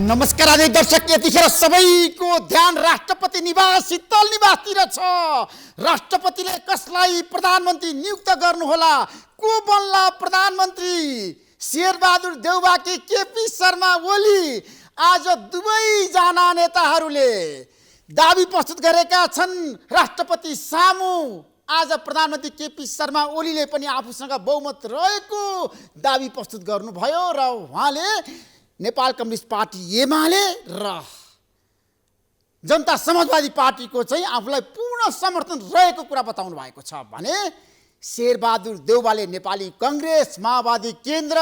नमस्कार आदि दर्शक, यतिखेर सबैको ध्यान राष्ट्रपति निवास शीतल निवासतिर छ। राष्ट्रपतिले कसलाई प्रधानमन्त्री नियुक्त गर्नुहोला, को बन्ला प्रधानमन्त्री, शेरबहादुर देउबा कि केपी शर्मा ओली? आज दुवैजना नेताहरूले दाबी प्रस्तुत गरेका छन् राष्ट्रपति सामु। आज प्रधानमन्त्री केपी शर्मा ओलीले पनि आफूसँग बहुमत रहेको दाबी प्रस्तुत गर्नुभयो र उहाँले नेपाल कम्युनिस्ट पार्टी एमाले र जनता समाजवादी पार्टीको चाहिँ आफूलाई पूर्ण समर्थन रहेको कुरा बताउनु भएको छ भने शेरबहादुर देउबाले नेपाली कङ्ग्रेस, माओवादी केन्द्र,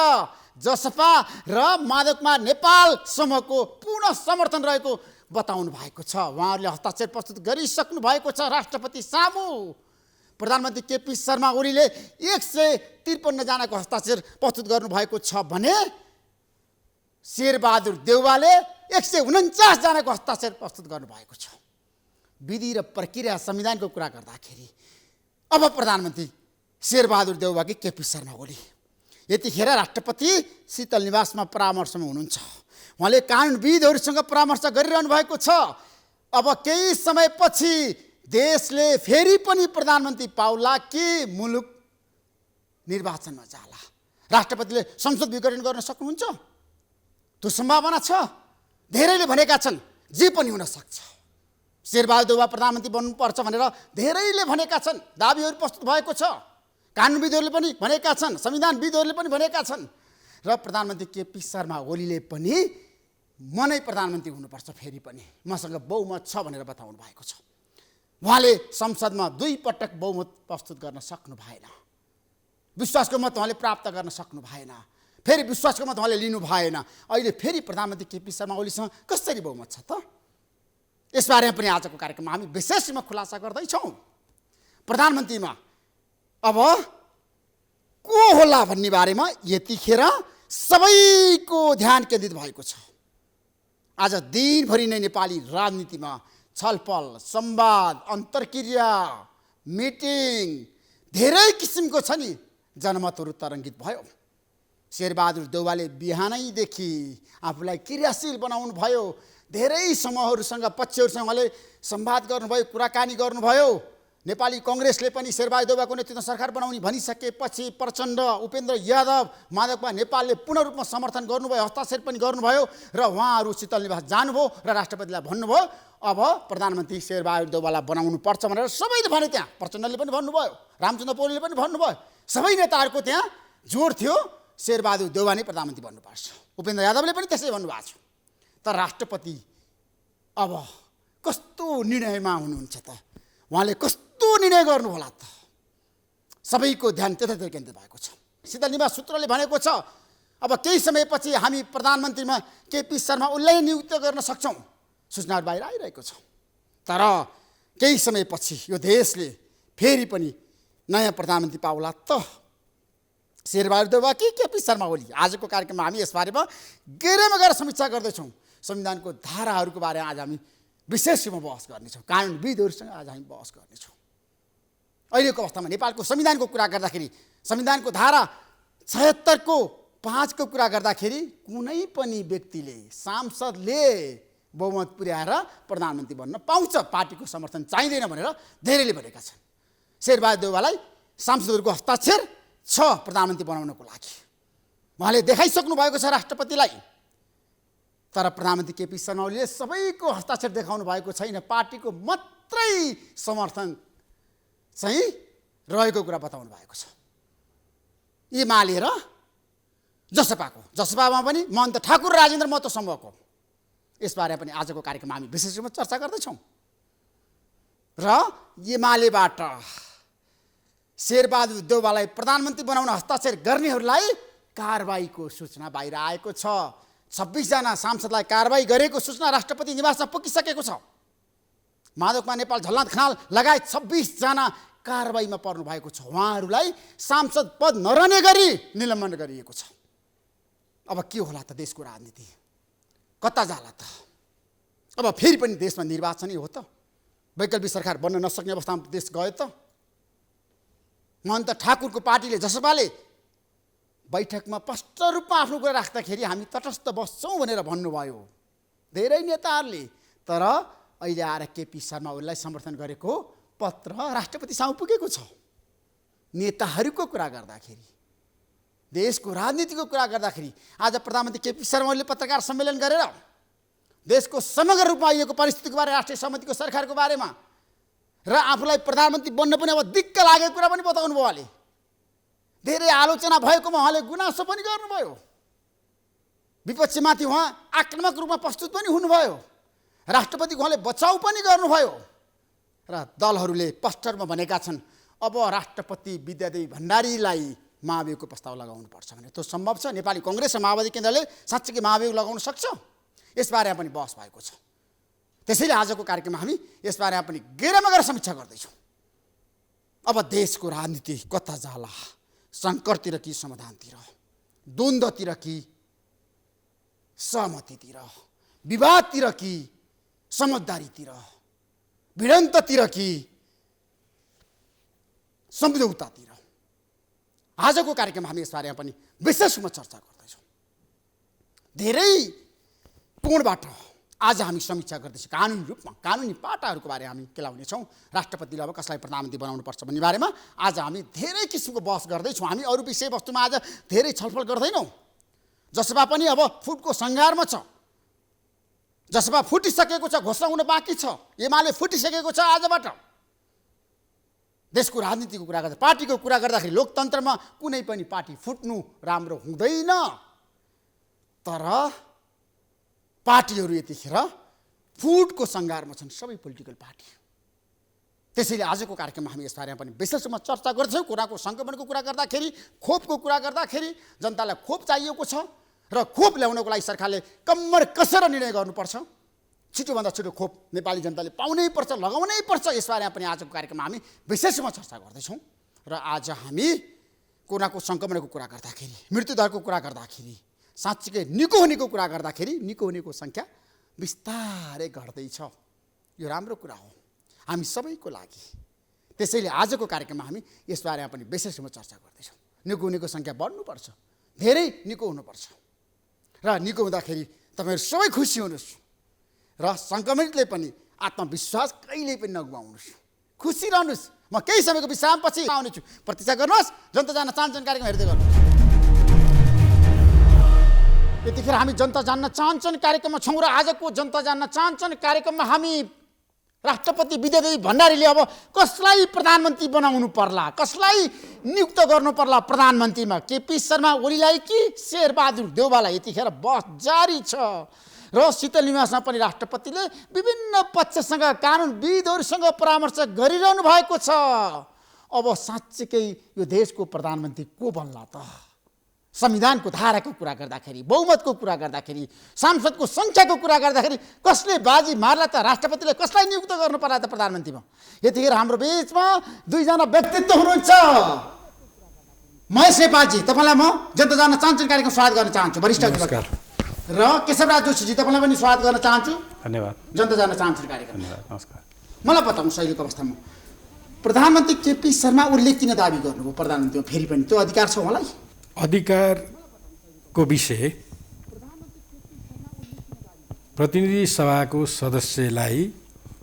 जसपा र माधवकुमार नेपाल समूहको पूर्ण समर्थन रहेको बताउनु भएको छ। उहाँहरूले हस्ताक्षर प्रस्तुत गरिसक्नु भएको छ राष्ट्रपति सामु। प्रधानमन्त्री केपी शर्मा ओलीले 153 जनाको हस्ताक्षर प्रस्तुत गर्नुभएको छ भने शेरबहादुर देउबाले 149 जनाको हस्ताक्षर प्रस्तुत गर्नुभएको छ। विधि र प्रक्रिया संविधानको कुरा गर्दाखेरि अब प्रधानमन्त्री शेरबहादुर देउबा कि केपी शर्मा ओली यतिखेर राष्ट्रपति शीतल निवासमा परामर्शमा हुनुहुन्छ। उहाँले कानुनविदहरूसँग परामर्श गरिरहनु भएको छ। अब केही समयपछि देशले फेरि पनि प्रधानमन्त्री पाउला कि मुलुक निर्वाचनमा जाला? राष्ट्रपतिले संसद विघटन गर्न सक्नुहुन्छ? त्यो सम्भावना छ। धेरैले भनेका छन् जे पनि हुन सक्छ। शेरबहादुर देउबा प्रधानमन्त्री बन्नुपर्छ भनेर धेरैले भनेका छन्, दाबीहरू प्रस्तुत भएको छ। कानुनविदहरूले पनि भनेका छन्, संविधानविदहरूले पनि भनेका छन् र प्रधानमन्त्री केपी शर्मा ओलीले पनि म नै प्रधानमन्त्री हुनुपर्छ, फेरि पनि मसँग बहुमत छ भनेर बताउनु भएको छ। उहाँले संसदमा 2 पटक बहुमत प्रस्तुत गर्न सक्नु भएन। विश्वासको मत उहाँले प्राप्त गर्न सक्नु भएन। फेरि विश्वासको मत उहाँले लिनु भएन। अहिले फेरि प्रधानमन्त्री केपी शर्मा ओलीसँग कसरी बहुमत छ त? यसबारेमा पनि आजको कार्यक्रममा हामी विशेषमा खुलासा गर्दैछौँ। प्रधानमन्त्रीमा अब को होला भन्ने बारेमा यतिखेर सबैको ध्यान केन्द्रित भएको छ। आज दिनभरि नै नेपाली राजनीतिमा छलफल, संवाद, अन्तर्क्रिया, मिटिङ धेरै किसिमको छ नि। जनमतहरू तरङ्गित भयो। शेरबहादुर देउबाले बिहानैदेखि आफूलाई क्रियाशील बनाउनु भयो। धेरै समूहहरूसँग, पक्षहरूसँग उहाँले संवाद गर्नुभयो, कुराकानी गर्नुभयो। नेपाली कङ्ग्रेसले पनि शेरबहादुर देउबाको नेतृत्वमा सरकार बनाउने भनिसकेपछि प्रचण्ड, उपेन्द्र यादव, माधवकुमार नेपालले पूर्ण रूपमा समर्थन गर्नुभयो, हस्ताक्षर पनि गर्नुभयो र उहाँहरू शीतल निवास जानुभयो र राष्ट्रपतिलाई भन्नुभयो अब प्रधानमन्त्री शेरबहादुर देउबालाई बनाउनु पर्छ भनेर सबैले भने। त्यहाँ प्रचण्डले पनि भन्नुभयो, रामचन्द्र पौडेलले पनि भन्नुभयो। सबै नेताहरूको त्यहाँ जोड थियो शेरबहादुर देउबा नै प्रधानमन्त्री बन्नुपर्छ। उपेन्द्र यादवले पनि त्यसै भन्नुभएको छ। तर राष्ट्रपति अब कस्तो निर्णयमा हुनुहुन्छ त? उहाँले कस्तो निर्णय गर्नु होला त? सबैको ध्यान त्यतातिर केन्द्रित भएको छ। शीतल निवास सूत्रले भनेको छ अब केही समयपछि हामी प्रधानमन्त्रीमा केपी शर्मा ओलीलाई नियुक्त गर्न सक्छौँ। सूचनाहरू बाहिर आइरहेको छ। तर केही समयपछि यो देशले फेरि पनि नयाँ प्रधानमन्त्री पाउला त? शेरबहादुर देउबा कि केपी शर्मा ओली? आजको कार्यक्रममा हामी यसबारेमा गहिरोमा गएर समीक्षा गर्दैछौँ। संविधानको धाराहरूको बारेमा आज हामी विशेष रूपमा बहस गर्नेछौँ। कानुनविदहरूसँग आज हामी बहस गर्नेछौँ। अहिलेको अवस्थामा नेपालको संविधानको कुरा गर्दाखेरि, संविधानको धारा 76 को 5 को कुरा गर्दाखेरि कुनै पनि व्यक्तिले, सांसदले बहुमत पुर्याएर प्रधानमन्त्री बन्न पाउँछ। पार्टीको समर्थन चाहिँदैन भनेर धेरैले भनेका छन्। शेरबहादुर देउबालाई सांसदहरूको हस्ताक्षर छ प्रधानमन्त्री बनाउनको लागि। उहाँले देखाइसक्नु भएको छ राष्ट्रपतिलाई। तर प्रधानमन्त्री केपी शर्मा ओलीले सबैको हस्ताक्षर देखाउनु भएको छैन। पार्टीको मात्रै समर्थन चाहिँ रहेको कुरा बताउनु भएको छ। एमाले र जसपामा पनि महन्त ठाकुर राजेन्द्र महतो समूहको। यसबारे पनि आजको कार्यक्रममा हामी विशेष रूपमा चर्चा गर्दैछौँ। र एमालेबाट शेरबहादुर देउबालाई प्रधानमन्त्री बनाउन हस्ताक्षर गर्नेहरूलाई कारबाहीको सूचना बाहिर आएको छ। 26 जना सांसदलाई कारबाही गरेको सूचना राष्ट्रपति निवासमा पुगिसकेको छ। माधवकुमार नेपाल, झलनाथ खनाल लगायत 26 जना कारबाहीमा पर्नु भएको छ। उहाँहरूलाई सांसद पद नरहने गरी निलम्बन गरिएको छ। अब के होला त देशको राजनीति? कता जाला त? अब फेरि पनि देशमा निर्वाचनै हो त? वैकल्पिक सरकार बन्न नसक्ने अवस्थामा देश गयो त? महन्त ठाकुरको पार्टीले, जसपाले बैठकमा स्पष्ट रूपमा आफ्नो कुरा राख्दाखेरि हामी तटस्थ बस्छौँ भनेर भन्नुभयो। धेरै नेताहरूले। तर अहिले आएर केपी शर्मा ओलीलाई समर्थन गरेको पत्र राष्ट्रपति सामु पुगेको छ। नेताहरूको कुरा गर्दाखेरि, देशको राजनीतिको कुरा गर्दाखेरि आज प्रधानमन्त्री केपी शर्मा ओलीले पत्रकार सम्मेलन गरेर देशको समग्र रूपमा आइएको परिस्थितिको बारे, राष्ट्रिय सहमतिको सरकारको बारेमा र आफूलाई प्रधानमन्त्री बन्न पनि अब दिक्क लागेको कुरा पनि बताउनु भयो। उहाँले धेरै आलोचना भएकोमा उहाँले गुनासो पनि गर्नुभयो। विपक्षमाथि उहाँ आक्रामक रूपमा प्रस्तुत पनि हुनुभयो। राष्ट्रपतिको उहाँले बचाउ पनि गर्नुभयो। र दलहरूले स्पष्टमा भनेका छन् अब राष्ट्रपति विद्यादेवी भण्डारीलाई महाभियोगको प्रस्ताव लगाउनुपर्छ भने त्यो सम्भव छ। नेपाली कङ्ग्रेस र माओवादी केन्द्रले साँच्चै महाभियोग लगाउन सक्छ, यसबारेमा पनि बहस भएको छ। त्यसैले आजको कार्यक्रममा हामी यसबारेमा पनि गहिरोमा गएर समीक्षा गर्दैछौँ। अब देशको राजनीति कता जाला, सङ्कटतिर कि समाधानतिर, द्वन्द्वतिर कि सहमतितिर, विवादतिर कि समझदारीतिर, भिडन्ततिर कि सम्झौतातिर। आजको कार्यक्रममा हामी यसबारेमा पनि विशेष रूपमा चर्चा गर्दैछौँ। धेरै कोणबाट आज हामी समीक्षा गर्दैछौँ। कानुनी रूपमा कानुनी पाटाहरूको बारे हामी केलाउनेछौँ। राष्ट्रपतिले अब कसलाई प्रधानमन्त्री बनाउनुपर्छ भन्ने बारेमा आज हामी धेरै किसिमको बहस गर्दैछौँ। हामी अरू विषयवस्तुमा आज धेरै छलफल गर्दैनौँ। जसपा पनि अब फुटको सङ्घारमा छ। जसपा फुटिसकेको छ, घोषणा हुन बाँकी छ। एमाले फुटिसकेको छ। आजबाट देशको राजनीतिको कुरा गर्दा, पार्टीको कुरा गर्दाखेरि लोकतन्त्रमा कुनै पनि पार्टी फुट्नु राम्रो हुँदैन। तर पार्टीहरू यतिखेर फुटको सङ्घारमा छन्, सबै पोलिटिकल पार्टी। त्यसैले आजको कार्यक्रममा हामी यसबारेमा पनि विशेष रूपमा चर्चा गर्छौँ। कोरोनाको सङ्क्रमणको कुरा गर्दाखेरि, खोपको कुरा गर्दाखेरि जनतालाई खोप चाहिएको छ र खोप ल्याउनको लागि सरकारले कम्मर कसेर निर्णय गर्नुपर्छ। छिटोभन्दा छिटो खोप नेपाली जनताले पाउनै पर्छ, लगाउनै पर्छ। यसबारेमा पनि आजको कार्यक्रममा हामी विशेष रूपमा चर्चा गर्दैछौँ। र आज हामी कोरोनाको सङ्क्रमणको कुरा गर्दाखेरि, मृत्युदरको कुरा गर्दाखेरि, साँच्चीकै निको हुनेको कुरा गर्दाखेरि निको हुनेको सङ्ख्या बिस्तारै घट्दैछ। यो राम्रो कुरा हो हामी सबैको लागि। त्यसैले आजको कार्यक्रममा हामी यसबारेमा पनि विशेष रूपमा चर्चा गर्दैछौँ। निको हुनेको सङ्ख्या बढ्नुपर्छ, धेरै निको हुनुपर्छ। र निको हुँदाखेरि तपाईँहरू सबै खुसी हुनुहोस् र सङ्क्रमितले पनि आत्मविश्वास कहिल्यै पनि नगुमाउनुहोस्। खुसी रहनुहोस्। म केही समयको विश्रामपछि आउनेछु। प्रतीक्षा गर्नुहोस्। जनता जान्न चाहन्छन् कार्यक्रम हेर्दै गर्नुहोस्। यतिखेर हामी जनता जान्न चाहन्छन् कार्यक्रममा छौँ र आजको जनता जान्न चाहन्छन् कार्यक्रममा हामी राष्ट्रपति विद्यादेवी भण्डारीले अब कसलाई प्रधानमन्त्री बनाउनु पर्ला, कसलाई नियुक्त गर्नु पर्ला प्रधानमन्त्रीमा, केपी शर्मा ओलीलाई कि शेरबहादुर देउवालाई, यतिखेर बहस जारी छ। र शीतल निवासमा पनि राष्ट्रपतिले विभिन्न पक्षसँग, कानुनविदहरूसँग परामर्श गरिरहनु भएको छ। अब साँच्चीकै यो देशको प्रधानमन्त्री को बन्ला त? संविधानको धाराको कुरा गर्दाखेरि, बहुमतको कुरा गर्दाखेरि, सांसदको सङ्ख्याको कुरा गर्दाखेरि कसले बाजी मार्ला त? राष्ट्रपतिले कसलाई नियुक्त गर्नु पर्ला त प्रधानमन्त्रीमा? यतिखेर हाम्रो बिचमा दुईजना व्यक्तित्व हुनुहुन्छ। महेश नेपालजी, तपाईँलाई म जनता जान्न चाहन्छन् कार्यक्रम स्वागत गर्न चाहन्छु। वरिष्ठ अधिवक्ता र केशवराज जोशीजी, तपाईँलाई पनि स्वागत गर्न चाहन्छु। धन्यवाद। जनता जान्न चाहन्छन् कार्यक्रम। नमस्कार। मलाई बताउनुहोस् अहिलेको अवस्थामा प्रधानमन्त्री केपी शर्मा ओलीले किन दाबी गर्नुभयो प्रधानमन्त्रीमा? फेरि पनि त्यो अधिकार छ उहाँलाई? अधिकारको विषय प्रतिनिधि सभाको सदस्यलाई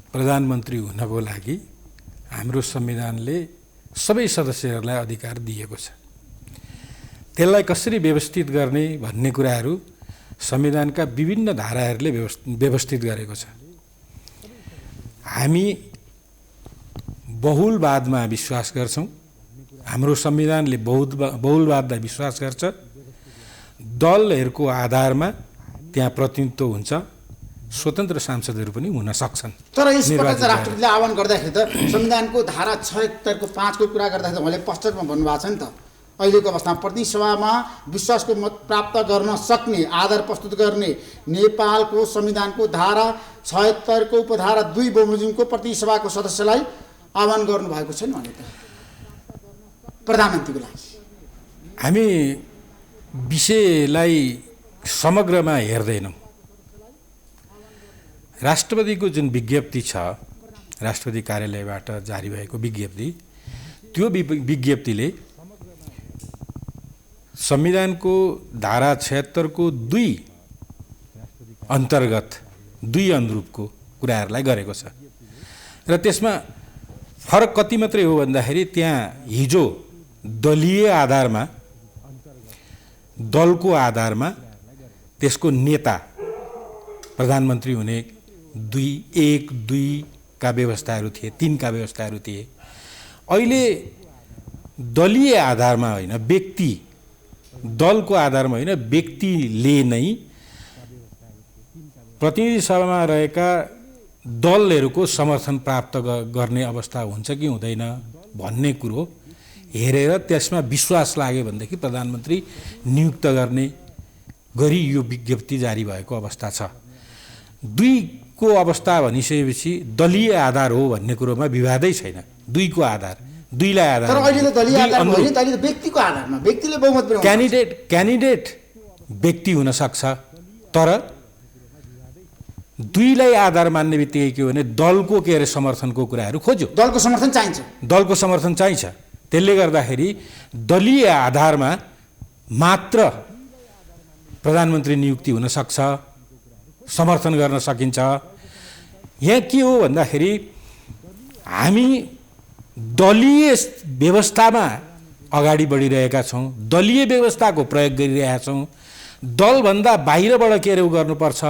प्रधानमन्त्री हुनको लागि हाम्रो संविधानले सबै सदस्यहरूलाई अधिकार दिएको छ। त्यसलाई कसरी व्यवस्थित गर्ने भन्ने कुराहरू संविधानका विभिन्न धाराहरूले व्यवस्थित गरेको छ। हामी बहुलवादमा विश्वास गर्छौँ। हाम्रो संविधानले बहुलवादलाई विश्वास गर्छ। दलहरूको आधारमा त्यहाँ प्रतिनिधित्व हुन्छ। स्वतन्त्र सांसदहरू पनि हुन सक्छन्। तर यसपटक राष्ट्रपतिले आह्वान गर्दाखेरि त संविधानको धारा 76 को 5 को कुरा गर्दाखेरि उहाँले स्पष्ट रूपमा भन्नुभएको छ नि त, अहिलेको अवस्थामा प्रतिनिधि सभामा विश्वासको मत प्राप्त गर्न सक्ने, आधार प्रस्तुत गर्ने नेपालको संविधानको धारा 76 को उपधारा 2 बमोजिमको प्रतिनिधि सभाको सदस्यलाई आह्वान गर्नुभएको छैन भने त प्रधानमन्त्रीको लागि? हामी विषयलाई समग्रमा हेर्दैनौँ। राष्ट्रपतिको जुन विज्ञप्ति छ, राष्ट्रपति कार्यालयबाट जारी भएको विज्ञप्ति, त्यो विज्ञप्तिले संविधानको धारा 76 को 2 अन्तर्गत दुई अनुरूपको कुराहरूलाई गरेको छ र त्यसमा फरक कति मात्रै हो भन्दाखेरि त्यहाँ हिजो दलीय आधारमा दलको आधारमा त्यसको नेता प्रधानमन्त्री हुने 1, 2 का व्यवस्थाहरू थिए, 3 का व्यवस्थाहरू थिए। अहिले दलीय आधारमा होइन, व्यक्ति दलको आधारमा होइन, व्यक्तिले नै प्रतिनिधि सभामा रहेका दलहरूको समर्थन प्राप्त गर्ने अवस्था हुन्छ कि हुँदैन भन्ने कुरो हेरेर त्यसमा विश्वास लाग्यो भनेदेखि प्रधानमन्त्री नियुक्त गर्ने गरी यो विज्ञप्ति जारी भएको अवस्था छ। 2 को अवस्था भनिसकेपछि दलीय आधार हो भन्ने कुरोमा विवादै छैन। 2 को आधार, 2 लाई आधार, तर अहिले त दलीय आधार होइन, अहिले त व्यक्तिको आधारमा व्यक्तिले बहुमत बनाउँछ। क्यान्डिडेट व्यक्ति हुन सक्छ, तर 2 लाई आधार मान्ने बित्तिकै के हो भने दलको समर्थनको कुराहरू खोज्यो। दलको समर्थन चाहिन्छ, दलको समर्थन चाहिन्छ। त्यसले गर्दाखेरि दलीय आधारमा मात्र प्रधानमन्त्री नियुक्ति हुन सक्छ, समर्थन गर्न सकिन्छ। यहाँ के हो भन्दाखेरि हामी दलीय व्यवस्थामा अगाडि बढिरहेका छौँ, दलीय व्यवस्थाको प्रयोग गरिरहेका छौँ। दलभन्दा बाहिरबाट गर्नुपर्छ,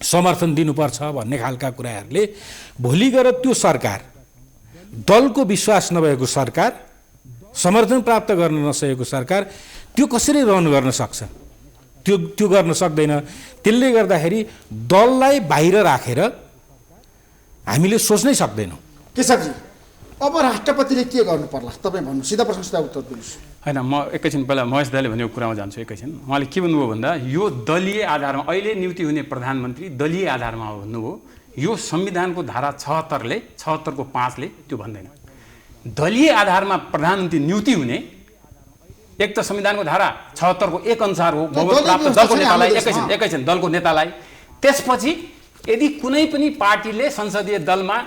समर्थन दिनुपर्छ भन्ने खालका कुराहरूले भोलि गएर त्यो सरकार, दलको विश्वास नभएको सरकार, समर्थन प्राप्त गर्न नसकेको सरकार त्यो कसरी रन गर्न सक्छ? त्यो गर्न सक्दैन। त्यसले गर्दाखेरि दललाई बाहिर राखेर हामीले सोच्नै सक्दैनौँ। केशवजी, अब राष्ट्रपतिले के गर्नु पर्ला तपाईँ भन्नु, सिधा प्रश्न सिधा उत्तर दिनुहोस्। होइन, म एकैछिन पहिला महेश दाइले भनेको कुरामा जान्छु। एकैछिन उहाँले के भन्नुभयो भन्दा यो दलीय आधारमा अहिले नियुक्ति हुने प्रधानमन्त्री दलीय आधारमा हो भन्नुभयो। यो संविधानको धारा 76 को 5 ले त्यो भन्दैन। दलीय आधारमा प्रधानमन्त्री नियुक्ति हुने एक त संविधानको धारा 76 को 1 अनुसार हो, बहुमत प्राप्त दलको नेतालाई, एकैछिन दलको नेतालाई। त्यसपछि यदि कुनै पनि पार्टीले संसदीय दलमा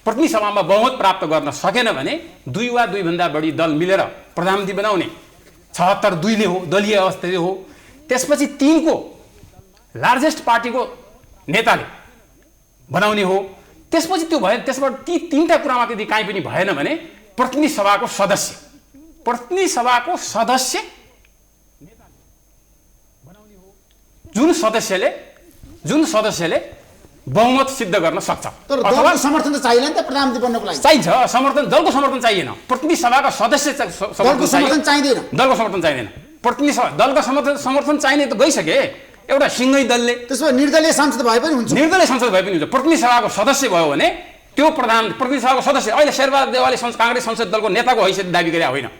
प्रतिनिधि सभामा बहुमत प्राप्त गर्न सकेन भने 2 वा 2 भन्दा बढी दल मिलेर प्रधानमन्त्री बनाउने 76(2) ले हो, दलीय अवस्था हो। त्यसपछि 3 को लार्जेस्ट पार्टीको नेताले बनाउने हो। त्यसपछि त्यो भयो, त्यसबाट ती 3टा कुरामा यदि काहीँ पनि भएन भने प्रतिनिधि सभाको सदस्य जुन सदस्यले बहुमत सिद्ध गर्न सक्छ। तर दलको समर्थन त चाहिएन नि त प्रधानमन्त्री बन्नको लागि। चाहिन्छ समर्थन, दलको समर्थन चाहिएन। प्रतिनिधि सभाका सदस्य दलको समर्थन चाहिँदैन, दलको समर्थन चाहिँदैन। प्रतिनिधि सभा दलको समर्थन चाहिने त गइसके एउटा सिङ्गै दलले। त्यसो भए निर्दलीय सांसद भए पनि हुन्छ, निर्दलीय सांसद भए पनि हुन्छ। प्रतिनिधि सभाको सदस्य भयो भने त्यो प्रतिनिधि सभाको सदस्य, अहिले शेरबहादुर देउवाले काङ्ग्रेस संसद दलको नेताको हैसियत दाबी गरे होइन,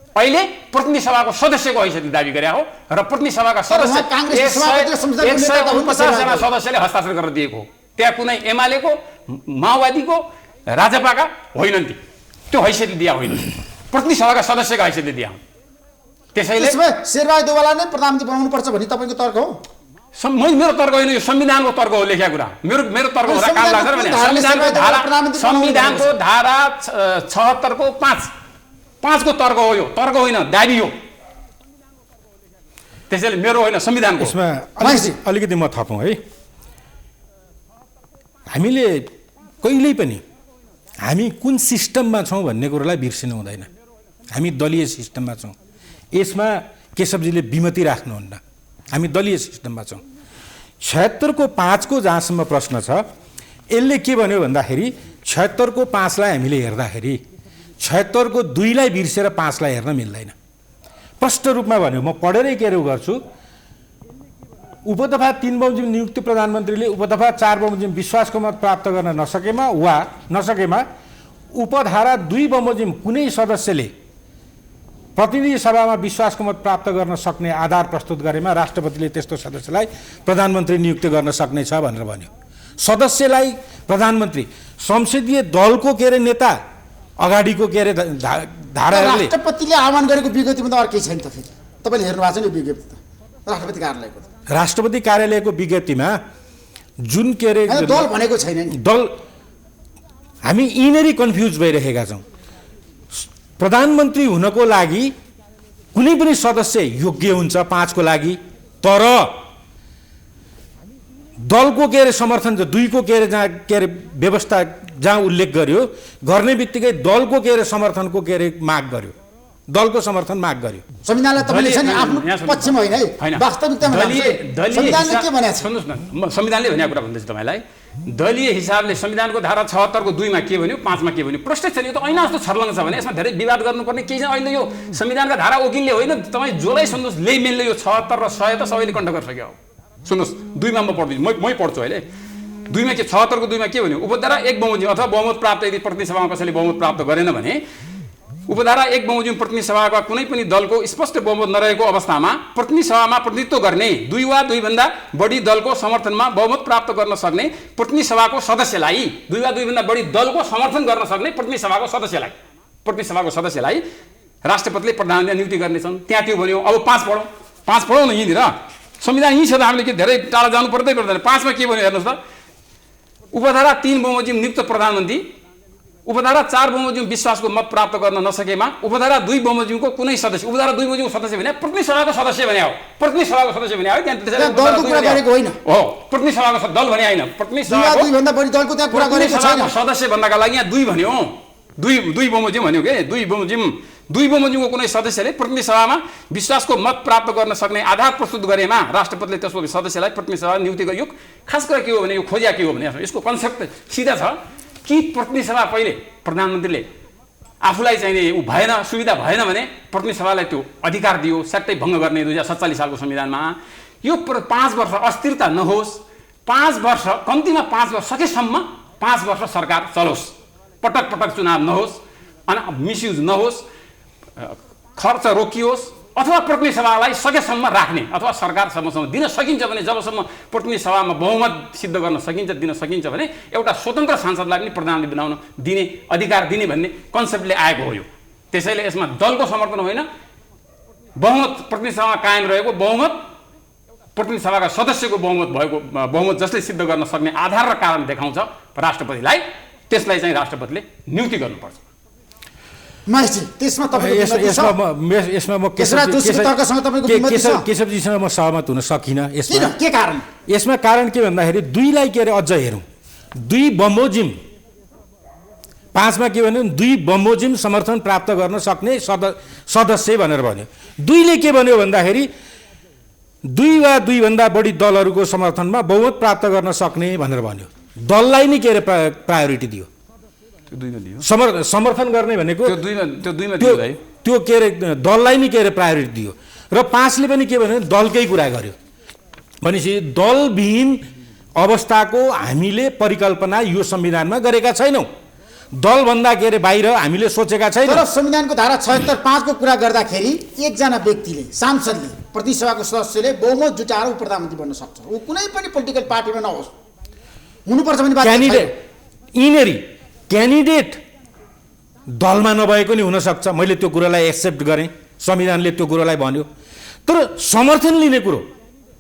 अहिले प्रतिनिधि सभाको सदस्यको हैसियत दाबी गरे हो। र प्रतिनिधि सभाका सदस्य 149 जना सदस्यले हस्ताक्षर गरेर दिएको हो। त्यहाँ कुनै एमालेको, माओवादीको, राजपाका होइनन्, त्यो हैसियत दिया होइन, प्रतिनिधि सभाका सदस्यको हैसियतले दिया। त्यसैले शेरबहादुर देउवालाई नै प्रधानमन्त्री बनाउनु पर्छ भन्ने तपाईँको तर्क हो? मेरो तर्क होइन, यो संविधानको तर्क हो, लेखेको कुरा। मेरो तर्क हुँदा काम लाग्छ भने संविधानको धारा 76 को 5 को तर्क हो, यो तर्क होइन, दाबी हो। त्यसैले मेरो होइन, संविधानको। यसमा अलिकति म थपौँ है। हामीले कहिल्यै पनि हामी कुन सिस्टममा छौँ भन्ने कुरोलाई बिर्सिनु हुँदैन। हामी दलीय सिस्टममा छौँ, यसमा केशवजीले विमति राख्नुहुन्न। हामी दलीय सिस्टममा छौँ। 76 को 5 को जहाँसम्म प्रश्न छ, यसले के भन्यो भन्दाखेरि 76 को 5 लाई हामीले हेर्दाखेरि 76 को 2 लाई बिर्सेर 5 लाई हेर्न मिल्दैन। स्पष्ट रूपमा भन्यो, म पढेरै गर्छु। उपदफा 3 बमोजिम नियुक्ति प्रधानमन्त्रीले उपदफा 4 बमोजिम विश्वासको मत प्राप्त गर्न नसकेमा उपधारा 2 बमोजिम कुनै सदस्यले प्रतिनिधि सभामा विश्वासको मत प्राप्त गर्न सक्ने आधार प्रस्तुत गरेमा राष्ट्रपतिले त्यस्तो सदस्यलाई प्रधानमन्त्री नियुक्त गर्न सक्नेछ भनेर भन्यो। सदस्यलाई प्रधानमन्त्री, संसदीय दलको नेता अगाडिको धाराहरूले राष्ट्रपतिले आह्वान गरेको विज्ञप्तिमा त अरू केही छैन त। फेरि तपाईँले हेर्नु भएको छ नि विज्ञप्ति त राष्ट्रपति कार्यालयको विज्ञप्तिमा जुन दल भनेको छैन नि। दल हामी यिनीहरू कन्फ्युज भइरहेका छौँ। प्रधानमन्त्री हुनको लागि कुनै पनि सदस्य योग्य हुन्छ 5 को लागि, तर दलको के अरे समर्थन दुईको के अरे जहाँ के अरे व्यवस्था जहाँ उल्लेख गर्यो गर्ने बित्तिकै दलको के अरे समर्थनको के अरे माग गर्यो, दलको समर्थन माग गर्यो। संविधानलाई तपाईँले छ नि आफ्नो पक्षमा होइन है, वास्तविकतामा संविधानले के भनेको छ? सुन्नुहोस् न, म संविधानले भनेको कुरा भन्दैछु तपाईँलाई। दलीय हिसाबले संविधानको धारा 76 को 2 मा के भन्यो, 5 मा के भन्यो, प्रश्नै छैन। यो त ऐना जस्तो छर्लङ छ भने यसमा धेरै विवाद गर्नुपर्ने केही छैन। अहिले यो संविधानका धारा वकिलले होइन, तपाईँ जसलाई सुन्नुहोस्, लेमेनले यो 76 र 100 त सबैले कण्ठ गरिसक्यो हो। सुन्नुहोस्, 2 मा म पढ्दैछु, मै पढ्छु अहिले। 2 मा के 76 को 2 मा के भन्यो, उपधारा 1 बमोजिम अथवा बहुमत प्राप्त यदि प्रतिनिधि सभामा कसैले बहुमत प्राप्त गरेन भने उपधारा 1 बमोजिम प्रतिनिधि सभाका कुनै पनि दलको स्पष्ट बहुमत नरहेको अवस्थामा प्रतिनिधि सभामा प्रतिनिधित्व गर्ने 2 वा 2 भन्दा बढी दलको समर्थनमा बहुमत प्राप्त गर्न सक्ने प्रतिनिधि सभाको सदस्यलाई 2 वा 2 भन्दा बढी दलको समर्थन गर्न सक्ने प्रतिनिधि सभाको सदस्यलाई राष्ट्रपतिले प्रधानमन्त्री नियुक्ति गर्नेछन्। त्यहाँ त्यो भन्यो। अब 5 पढौँ न यहीँनिर। संविधान यहीँ छ त, हामीले के धेरै टाढा जानु पर्दैन। 5 मा के भन्यो हेर्नुहोस् त, उपधारा 3 बमोजिम नियुक्त प्रधानमन्त्री उपधारा 4 बमोजिम विश्वासको मत प्राप्त गर्न नसकेमा उपधारा 2 बमोजिमको कुनै सदस्य, उपधारा 2 बमोजिमको सदस्य भने प्रतिनिधि सभाको सदस्य भने हो, प्रतिनिधि सभाको सदस्य भने हो। त्यहाँ दलको कुरा गरेको होइन हो, प्रतिनिधि सभाको दल भने हैन, प्रतिनिधि सभाको 2 भन्दा बढी दलको त्यहाँ कुरा गरेको छैन। सदस्य भन्नका लागि यहाँ 2 भन्यो, 2 बमोजिम भन्यो के, 2 बमोजिमको कुनै सदस्यले प्रतिनिधि सभामा विश्वासको मत प्राप्त गर्न सक्ने आधार प्रस्तुत गरेमा राष्ट्रपतिले त्यसको सदस्यलाई प्रतिनिधि सभा नियुक्ति गर्यो। खास कुरा के हो भने यो खोजिया के हो भने यसको कन्सेप्ट सिधा छ कि प्रतिनिधि सभा पहिले प्रधानमन्त्रीले आफूलाई चाहिने ऊ भएन, सुविधा भएन भने प्रतिनिधि सभालाई त्यो अधिकार दियो, स्याट्टै भङ्ग गर्ने 2047 सालको संविधानमा। यो 5 वर्ष अस्थिरता नहोस्, 5 वर्ष कम्तीमा 5 वर्ष सकेसम्म 5 वर्ष सरकार चलोस्, पटक चुनाव नहोस्, अनि मिसयुज नहोस्, खर्च रोकियोस्, अथवा प्रतिनिधि सभालाई सकेसम्म राख्ने अथवा सरकार समूहसम्म दिन सकिन्छ भने जबसम्म प्रतिनिधि सभामा बहुमत सिद्ध गर्न सकिन्छ, दिन सकिन्छ भने एउटा स्वतन्त्र सांसदलाई पनि प्रधानमन्त्री बनाउन दिने अधिकार दिने भन्ने कन्सेप्टले आएको हो यो। त्यसैले यसमा दलको समर्थन होइन, बहुमत प्रतिनिधि सभामा कायम रहेको बहुमत प्रतिनिधि सभाका सदस्यको बहुमत जसले सिद्ध गर्न सक्ने आधार र कारण देखाउँछ राष्ट्रपतिलाई, त्यसलाई चाहिँ राष्ट्रपतिले नियुक्ति गर्नुपर्छ। केशवजीसँग म सहमत हुन सकिनँ। यसमा कारण के भन्दाखेरि 2लाई के अरे अझ हेरौँ, 2 बमोजिम 5 मा के भन्यो, 2 बमोजिम समर्थन प्राप्त गर्न सक्ने सदस्य भनेर भन्यो। 2ले के भन्यो भन्दाखेरि 2 वा 2 भन्दा बढी दलहरूको समर्थनमा बहुमत प्राप्त गर्न सक्ने भनेर भन्यो। दललाई नै के अरे प्रायोरिटी दियो, समर्थन गर्ने भनेको त्यो के अरे दललाई नै के अरे प्रायोरिटी दियो। र 5ले पनि के भन्यो, दलकै कुरा गर्यो। भनेपछि दलविहीन अवस्थाको हामीले परिकल्पना यो संविधानमा गरेका छैनौँ। दलभन्दा के अरे बाहिर हामीले सोचेका छैनौँ। तर संविधानको धारा 76(5) को कुरा गर्दाखेरि एकजना व्यक्तिले, सांसदले, प्रतिनिधि सभाको सदस्यले बहुमत जुटाएर ऊ प्रधानमन्त्री बन्न सक्छ। ऊ कुनै पनि पोलिटिकल पार्टीमा नहोस्, हुनुपर्छ भने क्यान्डिडेट दलमा नभएको नि हुनसक्छ। मैले त्यो कुरालाई एक्सेप्ट गरेँ, संविधानले त्यो कुरालाई भन्यो। तर समर्थन लिने कुरो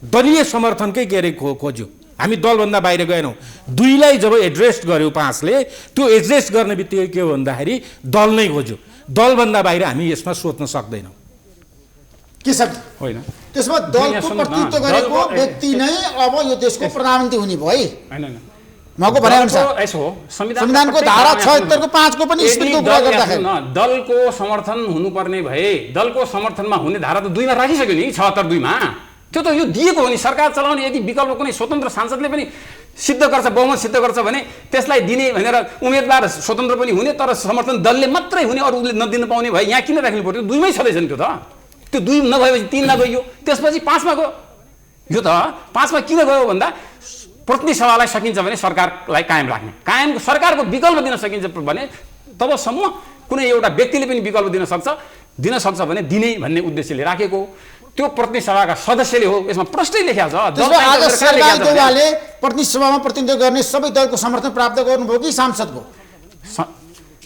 दलीय समर्थनकै के अरे खोज्यो। हामी दलभन्दा बाहिर गएनौँ। 2लाई जब एड्रेस गर्यो 5ले, त्यो एड्रेस गर्ने बित्तिकै के हो भन्दाखेरि दल नै खोज्यो। दलभन्दा बाहिर हामी यसमा सोच्न सक्दैनौँ। के सक्छ होइन, त्यसमा दलको प्रतिनिधित्व गरेको व्यक्ति नै अब यो देशको प्रधानमन्त्री हुने भयो। मको भने अनुसार यसो हो, संविधानको धारा 76 को 5 को पनि स्पिडको कुरा गर्दाखेरि दलको समर्थन हुनुपर्ने भए दलको समर्थनमा हुने धारा त 2 मा राखिसक्यो नि, 76(2) मा। त्यो त यो दिएको हो नि। सरकार चलाउने यदि विकल्प कुनै स्वतन्त्र सांसदले पनि सिद्ध गर्छ, बहुमत सिद्ध गर्छ भने त्यसलाई दिने भनेर उम्मेदवार स्वतन्त्र पनि हुने, तर समर्थन दलले मात्रै हुने, अरूले नदिन पाउने भए यहाँ किन राख्नु पर्यो? 2 मै छँदैछ नि त्यो त। त्यो 2 नभएपछि 3 मा गयो, त्यसपछि 5 मा गयो। यो त 5 मा किन गयो भन्दा प्रतिनिधि सभालाई सकिन्छ भने सरकारलाई कायम राख्ने, सरकारको विकल्प दिन सकिन्छ भने तबसम्म कुनै एउटा व्यक्तिले पनि विकल्प दिन सक्छ भने दिने भन्ने उद्देश्यले राखेको। त्यो प्रतिनिधि सभाका सदस्यले हो, यसमा प्रश्नै लेखेको छ। आज सरकार देउवाले प्रतिनिधि सभामा प्रतिनिधित्व गर्ने सबै दलको समर्थन प्राप्त गर्नुभयो कि सांसदको?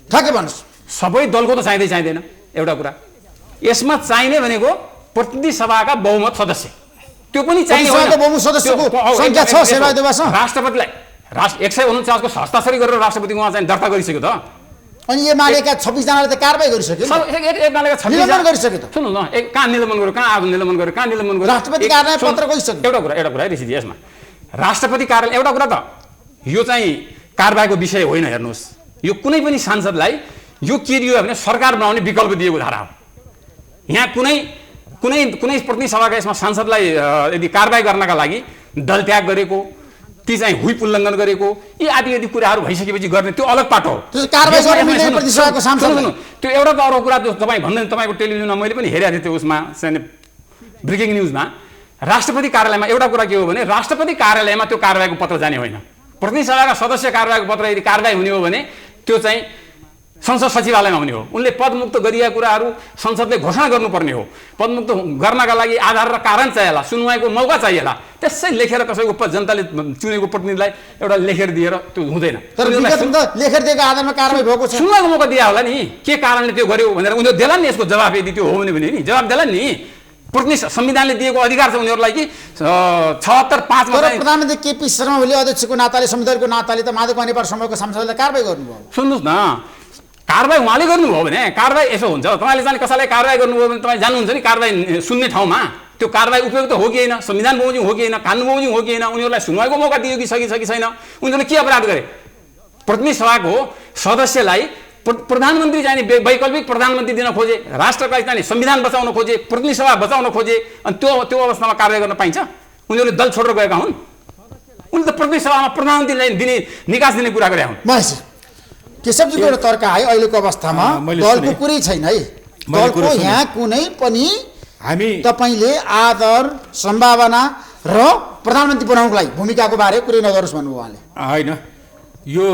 ठ्याक्कै भन्नुहोस्। सबै दलको त चाहिँदैन एउटा कुरा। यसमा चाहिने भनेको प्रतिनिधि सभाका बहुमत सदस्य, त्यो पनि चाहिने राष्ट्रपतिलाई 149 को हस्ताक्षर गरेर राष्ट्रपतिको उहाँ चाहिँ दर्ता गरिसक्यो त। अनि एमालेका 26 जनाले त कारबाही गरिसक्यो, एमालेका 26 निलम्बन गरिसक्यो त। सुन्नु न, कहाँ निलम्बन गर्यो, कहाँ आज निलम्बन गर्यो, कहाँ निलम्बन गर्यो? राष्ट्रपति कार्यालय पत्र गइसक्यो। एउटा कुरा ऋषिजी, यसमा राष्ट्रपति कार्यालय एउटा कुरा त यो चाहिँ कारबाहीको विषय होइन। हेर्नुहोस्, यो कुनै पनि सांसदलाई यो के दियो भने सरकार बनाउने विकल्प दिएको धारा हो। यहाँ कुनै कुनै कुनै प्रतिनिधि सभाका यसमा सांसदलाई यदि कारबाही गर्नका लागि दल त्याग गरेको, ती चाहिँ हुइप उल्लङ्घन गरेको, यी आदि यदि कुराहरू भइसकेपछि गर्ने त्यो अलग पाटो हो। त्यो एउटा त अरू कुरा तपाईँ भन्दैन, तपाईँको टेलिभिजनमा मैले पनि हेरेको थिएँ, त्यो उसमा ब्रेकिङ न्युजमा राष्ट्रपति कार्यालयमा एउटा कुरा के हो भने राष्ट्रपति कार्यालयमा त्यो कारबाहीको पत्र जाने होइन। प्रतिनिधि सभाका सदस्य कारबाहीको पत्र यदि कारबाही हुने हो भने त्यो चाहिँ संसद सचिवालयमा हुने हो। उनले पदमुक्त गरिएका कुराहरू संसदले घोषणा गर्नुपर्ने हो। पदमुक्त गर्नका लागि आधार र कारण चाहिएला, सुनवाईको मौका चाहिएला। त्यसै लेखेर कसैको जनताले चुनेको प्रतिनिधिलाई एउटा लेखेर दिएर त्यो हुँदैन। तर लेखेर दिएको आधारमा कारबाही भएको छ, सुनवाईको मौका दिया होला नि, के कारणले त्यो गर्यो भनेर उनीहरू देला नि। यसको जवाफ यदि त्यो हो भने नि जवाफ देला नि। प्रतिनिधि संविधानले दिएको अधिकार छ उनीहरूलाई कि 76(5) मा प्रधानमन्त्री केपी शर्मा ओली अध्यक्षको नाताले, संविधानको नाताले त माधव नेपाल समूहको सांसदलाई कारबाही गर्नुभयो। सुन्नुहोस् न, कारबाही उहाँले गर्नुभयो भने कारबाही यसो हुन्छ। तपाईँले चाहिँ कसैलाई कारबाही गर्नुभयो भने तपाईँ जान्नुहुन्छ नि कारबाही सुन्ने ठाउँमा त्यो कारबाही उपयुक्त हो कि होइन, संविधान बमोजिम हो कि होइन, कानुन बमोजिम हो कि होइन, उनीहरूलाई सुनवाईको मौका दियो कि छैन, उनीहरूले के अपराध गरे। प्रतिनिधि सभाको सदस्यलाई प्रधानमन्त्री चाहिँ वैकल्पिक प्रधानमन्त्री दिन खोजे, राष्ट्रका चाहिँ संविधान बचाउन खोजे, प्रतिनिधि सभा बचाउन खोजे, अनि त्यो अवस्थामा कारबाही गर्न पाइन्छ? उनीहरूले दल छोडेर गएका हुन्। उनले त प्रतिनिधि सभामा प्रधानमन्त्रीलाई दिने निकास दिने कुरा गरे हुन्। केशवजीको एउटा तर्क आयो अहिलेको अवस्थामा दलको कुरै छैन है। दलको यहाँ कुनै पनि हामी तपाईँले आदर, सम्भावना र प्रधानमन्त्री बनाउनको लागि भूमिकाको बारे कुरै नगरोस् भन्नुभयो उहाँले। होइन, यो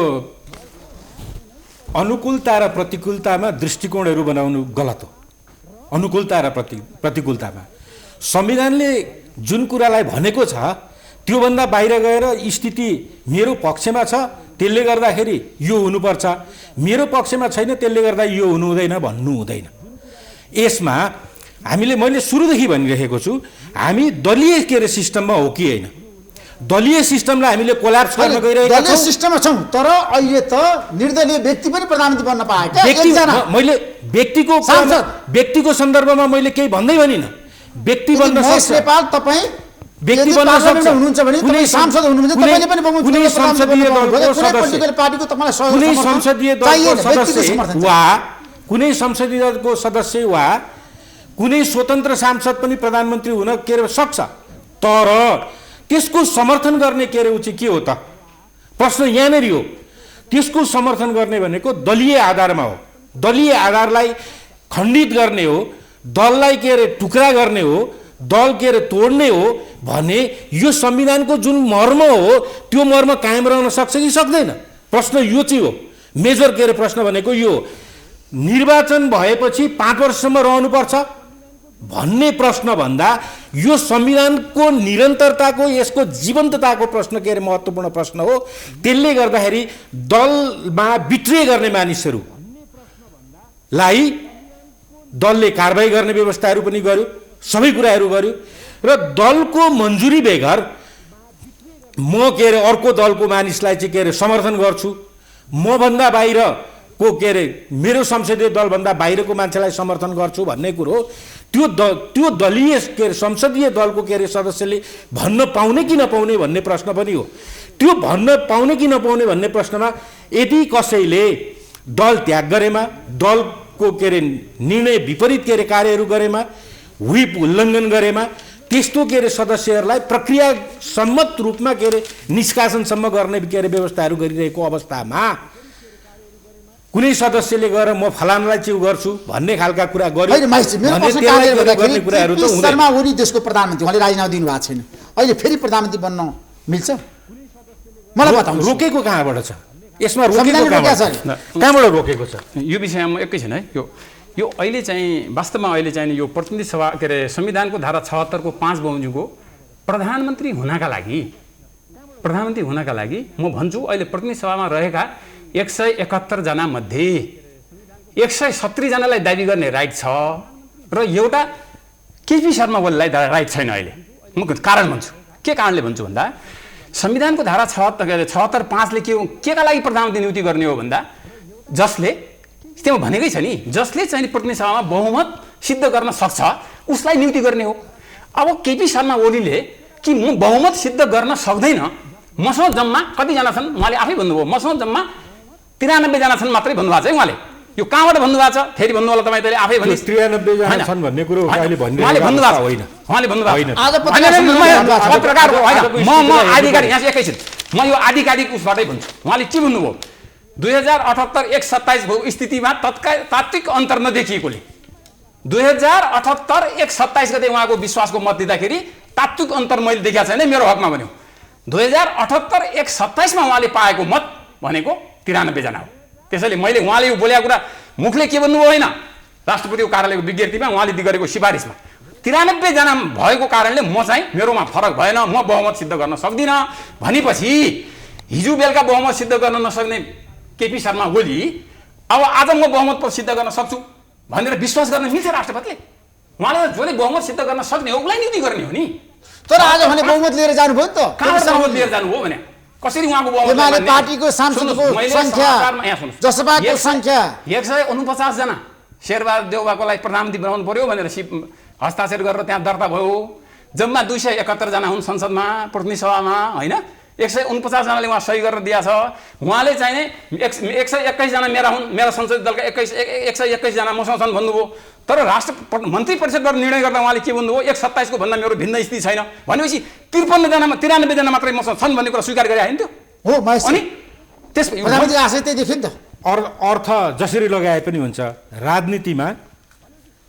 अनुकूलता र प्रतिकूलतामा दृष्टिकोणहरू बनाउनु गलत हो। अनुकूलता र प्रतिकूलतामा संविधानले जुन कुरालाई भनेको छ त्योभन्दा बाहिर गएर स्थिति मेरो पक्षमा छ त्यसले गर्दाखेरि यो हुनुपर्छ, मेरो पक्षमा छैन त्यसले गर्दा यो हुनु हुँदैन भन्नु हुँदैन। यसमा मैले सुरुदेखि भनिरहेको छु, हामी दलीय सिस्टममा हो कि होइन। दलीय सिस्टमलाई हामीले कोल्याप्स गर्न गइरहेका छौँ। दलीय सिस्टममा छौँ, तर अहिले त निर्दलीय व्यक्ति पनि प्रधानमन्त्री बन्न पाएका। मैले व्यक्तिको सन्दर्भमा मैले केही भन्दै भनिनँ। व्यक्ति बन्न सक्छ, नेपाल तपाईँ व्यक्ति बन्न सक्छ, हुनुहुन्छ भने कुनै सांसद हुनुहुन्छ, तपाईँले पनि कुनै संसदीय दलको पोलिटिकल पार्टीको तपाईँलाई सहयोग, कुनै संसदीय दलको सदस्य वा कुनै संसदीय दलको सदस्य वा कुनै स्वतन्त्र सांसद पनि प्रधानमन्त्री हुन सक्छ। तर त्यसको समर्थन गर्ने के हो त? प्रश्न यहाँनिर हो। त्यसको समर्थन गर्ने भनेको दलीय आधारमा हो। दलीय आधारलाई खण्डित गर्ने हो, दललाई टुक्रा गर्ने हो, दल तोड्ने हो भने यो संविधानको जुन मर्म हो त्यो मर्म कायम रहन सक्छ कि सक्दैन? प्रश्न यो चाहिँ हो। मेजर प्रश्न भनेको यो निर्वाचन भएपछि 5 वर्षसम्म रहनुपर्छ भन्ने प्रश्न भन्दा यो संविधानको निरन्तरताको, यसको जीवन्तताको प्रश्न महत्त्वपूर्ण प्रश्न हो। त्यसले गर्दाखेरि दलमा बिट्रे गर्ने मानिसहरूलाई दलले कारबाही गर्ने व्यवस्थाहरू पनि गर्यो, सबै कुराहरू गर्यो र दलको मन्जुरी बेगर म अर्को दलको मानिसलाई चाहिँ समर्थन गर्छु, मभन्दा बाहिरको मेरो संसदीय दलभन्दा बाहिरको मान्छेलाई समर्थन गर्छु भन्ने कुरो त्यो दलीय संसदीय दलको सदस्यले भन्न पाउने कि नपाउने भन्ने प्रश्न पनि हो। त्यो भन्न पाउने कि नपाउने भन्ने प्रश्नमा यदि कसैले दल त्याग गरेमा, दलको निर्णय विपरीत कार्यहरू गरेमा, व्हिप उल्लङ्घन गरेमा त्यस्तो सदस्यहरूलाई प्रक्रिया सम्मत रूपमा निष्कासनसम्म गर्ने व्यवस्थाहरू गरिरहेको अवस्थामा कुनै सदस्यले गएर म फलानालाई चाहिँ गर्छु भन्ने खालका कुरा गर्यो गर्ने कुराहरू त हुँदैन। शर्मा ओली देशको प्रधानमन्त्री, उहाँले राजीनामा दिनुभएको छैन, अहिले फेरि प्रधानमन्त्री बन्न मिल्छ? मलाई बताउनु, रोकेको कहाँबाट छ? यसमा कहाँबाट रोकेको छ? यो विषयमा एकैछिन है। यो अहिले चाहिँ वास्तवमा अहिले चाहिँ यो प्रतिनिधि सभा संविधानको धारा 76 को 5 बमोजिमको प्रधानमन्त्री हुनका लागि म भन्छु अहिले प्रतिनिधि सभामा रहेका 171 जना मध्ये 170 जनालाई दाबी गर्ने राइट छ र एउटा केपी शर्मा ओलीलाई राइट छैन। अहिले म कारण भन्छु, के कारणले भन्छु भन्दा संविधानको धारा 76(5) ले के का लागि प्रधानमन्त्री नियुक्ति गर्ने हो भन्दा जसले त्यो भनेकै छ नि, जसले चाहिँ प्रतिनिधि सभामा बहुमत सिद्ध गर्न सक्छ उसलाई नियुक्ति गर्ने हो। अब केपी शर्मा ओलीले के कि म बहुमत सिद्ध गर्न सक्दैन, मसँग जम्मा कतिजना छन् उहाँले आफै भन्नुभयो, मसँग जम्मा 93 जना छन् मात्रै भन्नुभएको छ है उहाँले। यो कहाँबाट भन्नुभएको छ फेरि भन्नु होला तपाईँ आफै भन्नु। 93 जना छन् भन्ने कुरो अहिले भनिरहेको उहाँले भन्नुभएको होइन, उहाँले भन्नुभएको आज पत्रकार हो होइन, म आधिकारिक यहाँ एकैछिन म यो आधिकारिक उसबाटै भन्छु। उहाँले के भन्नुभयो 2078-127 भएको स्थितिमा तात्विक अन्तर नदेखिएकोले 2078-127 गते उहाँको विश्वासको मत दिँदाखेरि तात्विक अन्तर मैले देखाएको छैन मेरो हकमा भन्यो। 2078-127 मा उहाँले पाएको मत भनेको 93 जना हो। त्यसैले मैले उहाँले यो बोलेको कुरा मुखले के भन्नुभयो होइन, राष्ट्रपतिको कार्यालयको विज्ञप्तिमा उहाँले गरेको सिफारिसमा 93 जना भएको कारणले म चाहिँ मेरोमा फरक भएन, म बहुमत सिद्ध गर्न सक्दिनँ भनेपछि हिजो बेलुका बहुमत सिद्ध गर्न नसक्ने केपी शर्मा ओली अब आज म बहुमत सिद्ध गर्न सक्छु भनेर विश्वास गर्न मिल्छ राष्ट्रपतिले? उहाँले जसले बहुमत सिद्ध गर्न सक्ने हो उसलाई नियुक्ति गर्ने हो नि। तर आज भने बहुमत लिएर जानुभयो नि त, कहाँबाट बहुमत लिएर जानुभयो भने कसरी उहाँको बहुमत एमाले पार्टीको सांसदको संख्या, जसपाको संख्या 149 जना शेरबहादुर देउवाकोलाई प्रधानमन्त्री बनाउनु पर्यो भनेर हस्ताक्षर गरेर त्यहाँ दर्ता भयो। जम्मा 271 जना हुन् संसदमा, प्रतिनिधि सभामा होइन, 149 जनाले उहाँ सही गरेर दिएको छ। उहाँले चाहिँ 121 जना मेरा हुन्, मेरा संसदीय दलका 121 जना मसँग छन् भन्नुभयो। तर मन्त्री परिषदबाट निर्णय गर्दा उहाँले के भन्नुभयो 127 को भन्दा मेरो भिन्न स्थिति छैन भनेपछि 53 जनामा 93 जना मात्रै मसँग छन् भन्ने कुरा स्वीकार गरे होइन त्यो हो। अनि त्यस प्रधानमन्त्री आशय त्यही देखियो नि त। अर्थ जसरी लगाए पनि हुन्छ, राजनीतिमा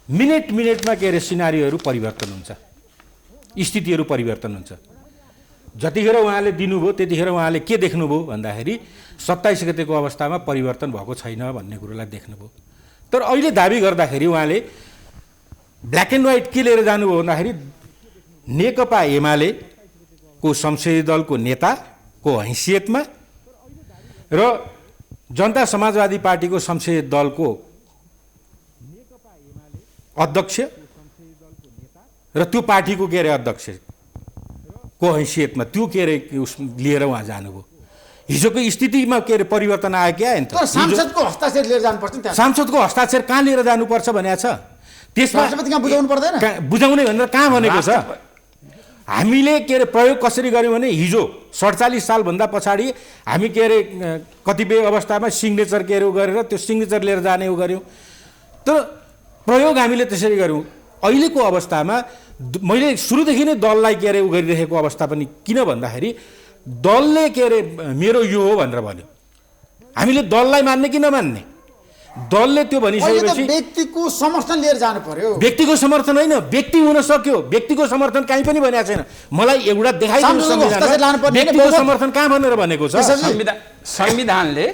मिनेटमा के अरे सिनारीहरू परिवर्तन हुन्छ, स्थितिहरू परिवर्तन हुन्छ। जतिखेर उहाँले दिनुभयो त्यतिखेर उहाँले के देख्नुभयो भन्दाखेरि 27 गतेको अवस्थामा परिवर्तन भएको छैन भन्ने कुरोलाई देख्नुभयो। तर अहिले दाबी गर्दाखेरि उहाँले ब्ल्याक एन्ड व्हाइट के लिएर जानुभयो भन्दाखेरि नेकपा एमालेको संसदीय दलको नेताको हैसियतमा र जनता समाजवादी पार्टीको संसदीय दलको अध्यक्ष र त्यो पार्टीको के अरे अध्यक्षको हैसियतमा त्यो के अरे लिएर उहाँ जानुभयो। हिजोको स्थितिमा के अरे परिवर्तन आयो क्या नि त। सांसदको हस्ताक्षर लिएर जानुपर्छ नि, सांसदको हस्ताक्षर कहाँ लिएर जानुपर्छ भनेको छ, त्यसमा राष्ट्रपति कहाँ बुझाउनु पर्दैन, बुझाउने भनेर कहाँ भनेको छ। हामीले के अरे प्रयोग कसरी गर्यौँ भने हिजो 47 सालभन्दा पछाडि हामी के अरे कतिपय अवस्थामा सिग्नेचर के अरे गरेर त्यो सिग्नेचर लिएर जाने उ गऱ्यौँ, तर प्रयोग हामीले त्यसरी गऱ्यौँ। अहिलेको अवस्थामा मैले सुरुदेखि नै दललाई के अरे उ गरिरहेको अवस्था पनि किन भन्दाखेरि दलले के अरे मेरो यो हो भनेर भन्यो, हामीले दललाई मान्ने कि नमान्ने, दलले त्यो भनिसकेपछि व्यक्तिको समर्थन लिएर जानु पर्यो। व्यक्तिको समर्थन होइन, व्यक्ति हुन सक्यो, व्यक्तिको समर्थन कहीँ पनि भनेको छैन। मलाई एउटा देखाइदिनु संविधानमा व्यक्तिको समर्थन कहाँ भनेर भनेको छ। संविधानले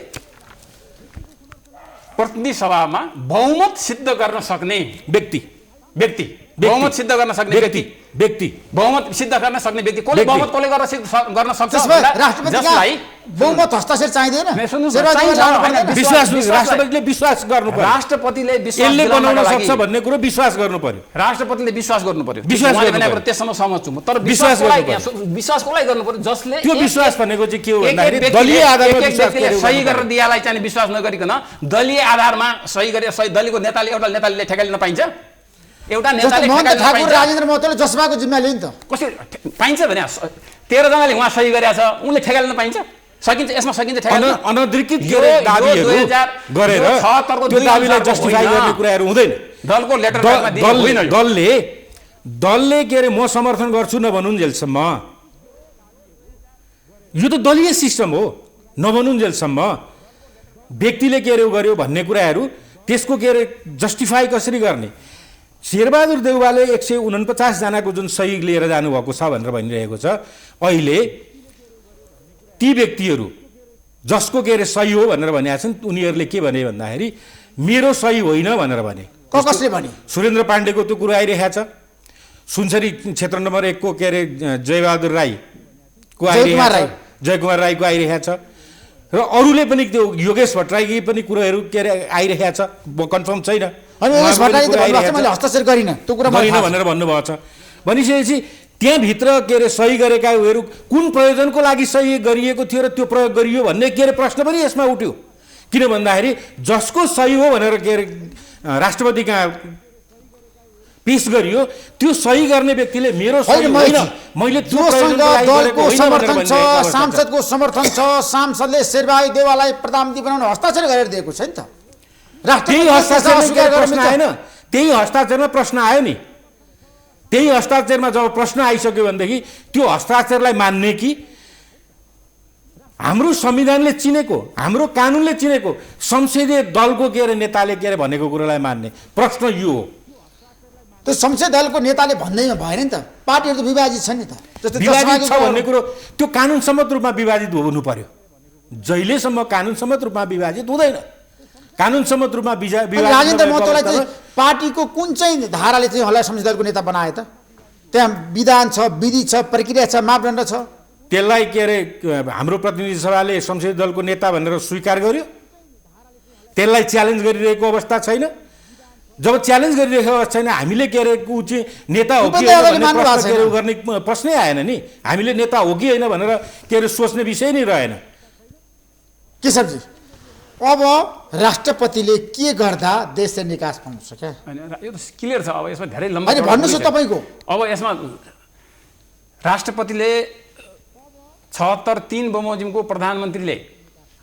प्रतिनिधि सभामा बहुमत सिद्ध गर्न सक्ने व्यक्ति बहुमत सिद्ध गर्न सक्ने व्यक्ति बहुमत सिद्ध गर्न सक्ने व्यक्ति कसले बहुमत कसले गर्न सक्छ जसलाई बहुमत हस्ताक्षर चाहिँदैन, राष्ट्रपतिले विश्वास गर्नु पर्यो, राष्ट्रपतिले यसले बनाउन सक्छ भन्ने कुरो विश्वास गर्नु पर्यो, राष्ट्रपतिले विश्वास गर्नु पर्यो। विश्वास त्यसमा सहमत छु म, तर विश्वास कसलाई गर्नु पर्यो जसले त्यो विश्वास भनेको चाहिँ के हो भन्दाखेरि दलीय आधारमा विश्वास सही गरेर दियालाई चाहिँ विश्वास नगरिकन दलीय आधारमा सही गरे सही दलीयको नेताले एउटा नेताले ठेगालिन पाइन्छ, एउटा नेताले ठाकुर राजेन्द्र महतोले जसपाको जिम्मा लियो नि त, कसरी पाइन्छ भने 13 जनाले उहाँ सही गरेछ उनले ठेगालिन पाइन्छ, सकिन्छ, यसमा सकिन्छ ठेगालिन। अनधिकृत दाबीहरू गरेर त्यो दाबीलाई जस्टिफाई गर्ने कुराहरू हुँदैन। दलको लेटर दलले के अरे म समर्थन गर्छु नभनुन्जेलसम्म, यो त दलीय सिस्टम हो, नभनुन्जेलसम्म व्यक्तिले के अरे गर्यो भन्ने कुराहरू त्यसको के अरे जस्टिफाई कसरी गर्ने। शेरबहादुर देउवाले 149 जनाको जुन सही लिएर जानुभएको छ भनेर भनिरहेको छ, अहिले ती व्यक्तिहरू जसको के अरे सही हो भनेर भनेका छन् उनीहरूले के भने भन्दाखेरि मेरो सही होइन भनेर भने। कसले भने? सुरेन्द्र पाण्डेको त्यो कुरा आइरहेको छ, सुनसरी क्षेत्र नम्बर 1 को के अरे जयबहादुर राईको आइरहेको छ, जयकुमार राईको आइरहेको छ र अरूले पनि त्यो योगेश भट्टराईकी पनि कुराहरू के अरे आइरहेको छ, कन्फर्म छैन। हस्ताक्षर गरिन त्यो कुरा भनेर भन्नुभएको छ भनिसकेपछि त्यहाँभित्र के अरे सही गरेकाहरू कुन प्रयोजनको लागि सही गरिएको थियो र त्यो प्रयोग गरियो भन्ने के अरे प्रश्न पनि यसमा उठ्यो। किन भन्दाखेरि जसको सही हो भनेर के अरे राष्ट्रपति कहाँ पेश गरियो, त्यो सही गर्ने व्यक्तिले मेरो सही होइन, होइन, मैले त्यो जोसँग प्रयोजनको लागि गरेको दलको होइन भनेर समर्थन छ, भनिरहेको अवस्था छ। सांसदको समर्थन छ, सांसदले शेरबहादुर देउवालाई प्रधानमन्त्री बनाउन हस्ताक्षर गरेर दिएको छ नि त। त्यही हस्ताक्षरमा प्रश्न आएन, त्यही हस्ताक्षरमा प्रश्न आयो नि। त्यही हस्ताक्षरमा जब प्रश्न आइसक्यो भनेदेखि त्यो हस्ताक्षरलाई मान्ने कि हाम्रो संविधानले चिनेको, हाम्रो कानुनले चिनेको संसदीय दलको के अरे नेताले के अरे भनेको कुरालाई मान्ने, प्रश्न यो हो। त्यो संसदीय दलको नेताले भन्दैमा भएन नि त, पार्टीहरू त विभाजित छ नि त। जस्तै विभाजित छ जसमाको भन्ने कुरो त्यो कानुन सम्मत रूपमा विभाजित हुनु पर्यो। जहिलेसम्म कानुन सम्मत रूपमा विभाजित हुँदैन, कानुन सम्मत रूपमा राजेन्द्र महतोलाई चाहिँ पार्टीको कुन चाहिँ धाराले चाहिँ उहाँलाई संसदीय दलको नेता बनाए त? त्यहाँ विधान छ, विधि छ, प्रक्रिया छ, मापदण्ड छ। त्यसलाई के अरे हाम्रो प्रतिनिधि सभाले संसदीय दलको नेता भनेर स्वीकार गर्यो, त्यसलाई च्यालेन्ज गरिरहेको अवस्था छैन। जब च्यालेन्ज गरिरहेको अवस्था छैन, हामीले के अरे ऊ चाहिँ नेता हो कि होइन भन्ने प्रश्न के अरे गर्ने प्रश्नै आएन नि। हामीले नेता हो कि होइन भनेर के अरे सोच्ने विषय नै रहेन। केशवजी, अब राष्ट्रपतिले के गर्दा देशले निकास पाउँछ क्या? होइन, यो त क्लियर छ। अब यसमा धेरै लम्बा होइन, भन्नुहोस् न तपाईँको। अब यसमा राष्ट्रपतिले 76 बमोजिमको प्रधानमन्त्रीले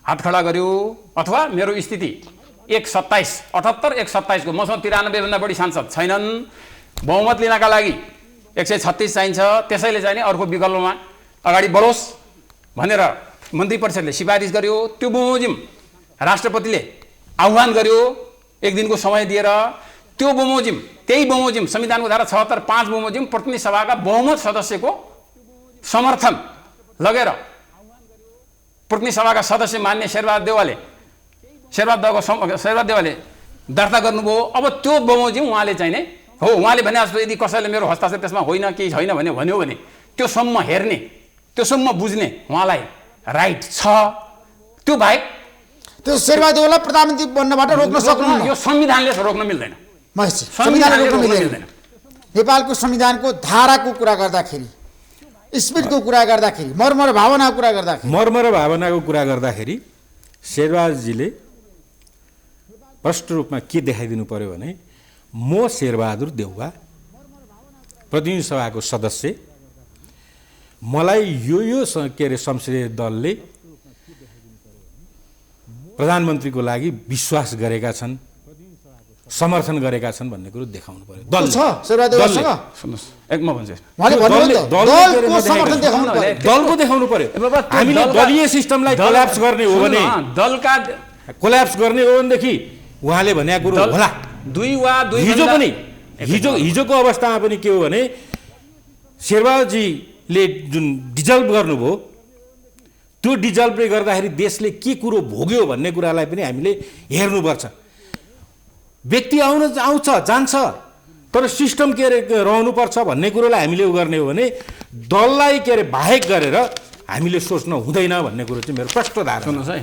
हात खडा गर्यो, अथवा मेरो स्थिति 127 78 127 को मसँग 93 भन्दा बढी सांसद छैनन्, बहुमत लिनका लागि 136 चाहिन्छ, त्यसैले चाहिँ नि अर्को विकल्पमा अगाडि बढोस् भनेर मन्त्री परिषदले सिफारिस गर्यो। त्यो बमोजिम राष्ट्रपतिले आह्वान गर्यो, एक दिनको समय दिएर। त्यो बमोजिम, त्यही बमोजिम संविधानको धारा 76 5 बमोजिम प्रतिनिधि सभाका बहुमत सदस्यको समर्थन लगेर प्रतिनिधि सभाका सदस्य मान्य शेरबहादुर देउवाले दर्ता गर्नुभयो। अब त्यो बमोजिम उहाँले चाहिँ नै हो, उहाँले भने जस्तो यदि कसैले मेरो हस्ताक्षर त्यसमा होइन केही छैन भने भन्यो भने त्योसम्म हेर्ने, त्योसम्म बुझ्ने उहाँलाई राइट छ। त्यो बाहेक त्यो शेरबहादुर देउवालाई प्रधानमन्त्री बन्नबाट रोक्न सक्नुहुन्न। यो संविधानले रोक्न मिल्दैन, महेशजी, संविधानले रोक्न मिल्दैन। नेपालको संविधानको धाराको कुरा गर्दाखेरि, स्पिरिटको कुरा गर्दाखेरि, मर्म र भावनाको कुरा गर्दाखेरि, मर्म र भावनाको कुरा गर्दाखेरि शेरबहादुरजीले स्पष्ट रूपमा के देखाइदिनु पर्यो भने, म शेरबहादुर देउवा प्रतिनिधि सभाको सदस्य, मलाई यो के अरे संसदीय दलले प्रधानमन्त्रीको लागि विश्वास गरेका छन्, समर्थन गरेका छन् भन्ने कुरो देखाउनु पर्यो। दल छ शेरबहादुर देउवासँग। सुन्नुहोस्, एक म भन्छु, उहाँले भन्नुभयो त, दलको समर्थन देखाउनु पर्यो। दलको देखाउनु पर्यो। हामीले दलीय सिस्टमलाई कोल्याप्स गर्ने हो भने, दलका कोल्याप्स गर्ने हो भनेदेखि उहाँले भनेको कुरो होला। हिजो पनि हिजोको अवस्थामा पनि के हो भने, शेरबहादुरजीले जुन डिजल्भ गर्नुभयो, त्यो डिजल्भले गर्दाखेरि देशले के कुरो भोग्यो भन्ने कुरालाई पनि हामीले हेर्नुपर्छ। व्यक्ति आउँछ जान्छ, तर सिस्टम के अरे रहनुपर्छ भन्ने कुरोलाई हामीले उ गर्ने हो भने दललाई के अरे बाहेक गरेर हामीले सोच्न हुँदैन भन्ने कुरो चाहिँ मेरो प्रष्ट धारणा। सुन्नुहोस् है,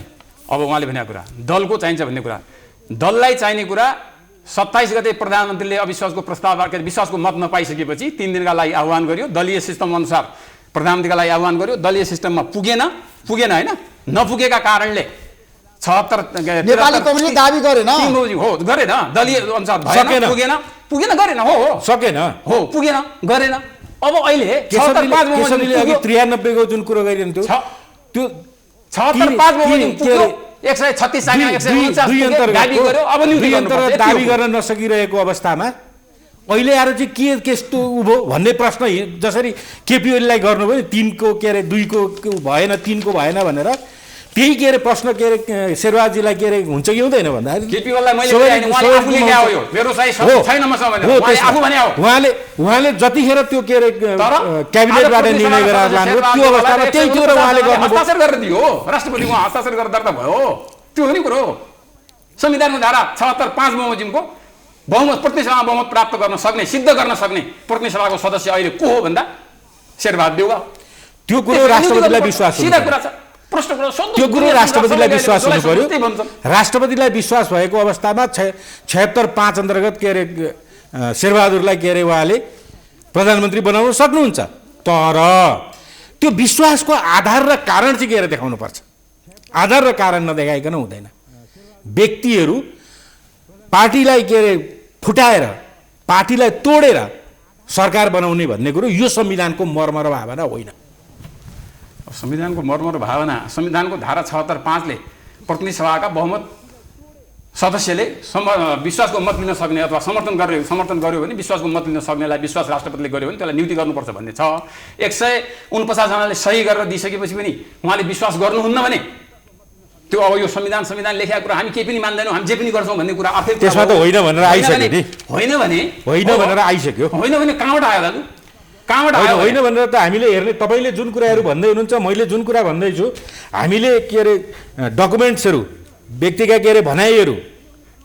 अब उहाँले भनेको कुरा दलको चाहिन्छ भन्ने कुरा, दललाई चाहिने कुरा 27 गते प्रधानमन्त्रीले अविश्वासको प्रस्ताव, विश्वासको मत नपाइसकेपछि 3 दिनका लागि आह्वान गर्यो। दलीय सिस्टम अनुसार प्रधानमन्त्रीका लागि आह्वान गर्यो, दलीय सिस्टममा पुगेन होइन, नपुगेका कारणले 76 नेपाली कम्युनिस्ट दाबी गरेन, हो गरेन, दलीय अनुसार भएन, पुगेन गरेन, हो सकेन, हो पुगेन गरेन। अब अहिले 93 को जुन कुरो गरिरहन्थ्यो त्यो 76 5 बमोजिम पुग्यो, 136 दाबी गर्न नसकिरहेको अवस्थामा अहिले आएर चाहिँ के कस्तो उभो भन्ने प्रश्न जसरी केपी ओलीलाई गर्नुभयो, 3 को के अरे 2 को भएन, 3 को भएन भनेर, त्यही के अरे प्रश्न के अरे शेरबहादुरजीलाई के अरे हुन्छ कि हुँदैन भन्दाखेरि केपी ओलीलाई मैले उहाँले आफूले ल्यायो, यो मेरो चाहिँ छैन मसँग भने उहाँले आफू भने हो। उहाँले जतिखेर त्यो के अरे क्याबिनेटबाट निर्णय गरेर लानुभयो, त्यो अवस्थामा त्यही थियो र उहाँले हस्ताक्षर गरेर दियो, राष्ट्रपति उहाँ हस्ताक्षर गरेर दर्ता भयो। त्यो हो नि कुरो। संविधानको धारा 76 5 बमोजिमको बहुमत, प्रतिनिधि सभामा बहुमत प्राप्त गर्न सक्ने, सिद्ध गर्न सक्ने प्रतिनिधि सभाको सदस्य अहिले को हो भन्दा शेरबहादुर देउवा। त्यो कुरो राष्ट्रपतिलाई विश्वास सिधा कुरा छ, प्रश्न कुरा त्यो कुरो राष्ट्रपतिलाई विश्वास हुनु पर्यो। राष्ट्रपतिलाई विश्वास भएको अवस्थामा 76 5 अन्तर्गत के अरे शेरबहादुरलाई के अरे उहाँले प्रधानमन्त्री बनाउन सक्नुहुन्छ, तर त्यो विश्वासको आधार र कारण चाहिँ के अरे देखाउनु पर्छ। आधार र कारण नदेखाइकन हुँदैन। व्यक्तिहरू पार्टीलाई के अरे फुटाएर पार्टीलाई तोडेर सरकार बनाउने भन्ने कुरो यो संविधानको मर्म र भावना होइन। संविधानको मर्म र भावना, संविधानको धारा 76(5) ले प्रतिनिधि सभाका बहुमत सदस्यले विश्वासको मत लिन सक्ने अथवा समर्थन गर्यो भने विश्वासको मत लिन सक्नेलाई विश्वास राष्ट्रपतिले गर्यो भने त्यसलाई नियुक्ति गर्नुपर्छ भन्ने छ। 149 जनाले सही गरेर दिइसकेपछि पनि उहाँले विश्वास गर्नुहुन्न भने त्यो अब यो संविधान लेखेको कुरा हामी केही पनि मान्दैनौँ, हामी जे पनि गर्छौँ भन्ने कुरा आफै त्यसमा त होइन भनेर आइसक्यो नि। होइन भनेर आइसक्यो। होइन भने कहाँबाट आयो दाजु? कहाँबाट आयो? होइन भनेर त हामीले हेर्ने, तपाईँले जुन कुराहरू भन्दै हुनुहुन्छ, मैले जुन कुरा भन्दैछु, हामीले के अरे डकुमेन्ट्सहरू, व्यक्तिका के अरे भनाइहरू,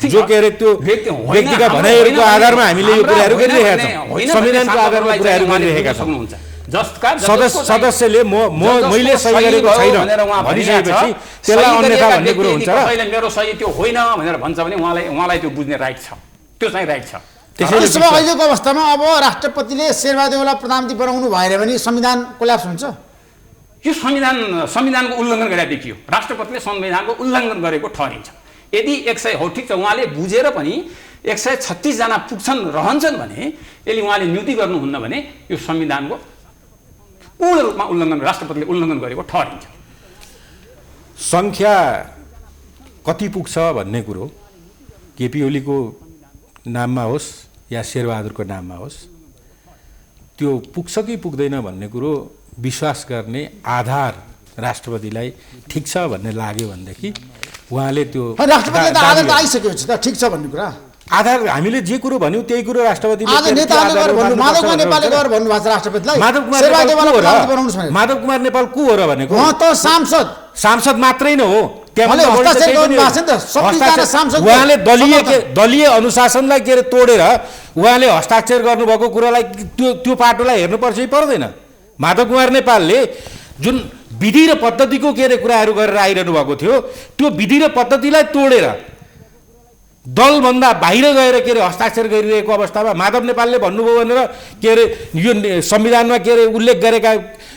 जो के अरे त्यो व्यक्तिका भनाइहरूको आधारमा हामीले यो कुराहरू गरिरहेका छौँ, संविधानको आधारमा कुराहरू गरिरहेका छौँ। सदस्यले मैले सही गरेको छैन भनिसकेपछि त्यसलाई अन्यथा भन्ने कुरो हुन्छ र मेरो सही त्यो होइन भनेर भन्छ भने उहाँलाई त्यो बुझ्ने राइट छ, त्यो चाहिँ राइट छ। त्यसो भए अहिलेको अवस्थामा अब राष्ट्रपतिले शेरबहादुरलाई प्रधानमन्त्री बनाउनु भएन भने संविधान कोल्याप्स हुन्छ? यो संविधानको उल्लङ्घन गरेर देखियो, राष्ट्रपतिले संविधानको उल्लङ्घन गरेको ठहरिन्छ। यदि 100 हो ठिक छ, उहाँले बुझेर पनि 136 जना पुग्छन् रहन्छन् भने यसले उहाँले नियुक्ति गर्नुहुन्न भने यो संविधानको पूर्ण रूपमा राष्ट्रपतिले उल्लङ्घन गरेको ठहरिन्छ। सङ्ख्या कति पुग्छ भन्ने कुरो केपी ओलीको नाममा होस् या शेरबहादुरको नाममा होस्, त्यो पुग्छ कि पुग्दैन भन्ने कुरो विश्वास गर्ने आधार राष्ट्रपतिलाई ठिक छ भन्ने लाग्यो भनेदेखि उहाँले त्यो राष्ट्रपतिले त आधार त आइसकेपछि त ठिक छ भन्ने कुरा, आधार हामीले जे कुरो भन्यौँ त्यही कुरो राष्ट्रपतिले माधव कुमार नेपाल को हो र भनेको सांसद मात्रै न हो, उहाँले दलीय अनुशासनलाई के अरे तोडेर उहाँले हस्ताक्षर गर्नुभएको कुरालाई त्यो पाटोलाई हेर्नुपर्छ कि पर्दैन? माधव कुमार नेपालले जुन विधि र पद्धतिको के अरे कुराहरू गरेर आइरहनु भएको थियो, त्यो विधि र पद्धतिलाई तोडेर दलभन्दा बाहिर गएर के अरे हस्ताक्षर गरिरहेको अवस्थामा माधव नेपालले भन्नुभयो भनेर के अरे यो संविधानमा के अरे उल्लेख गरेका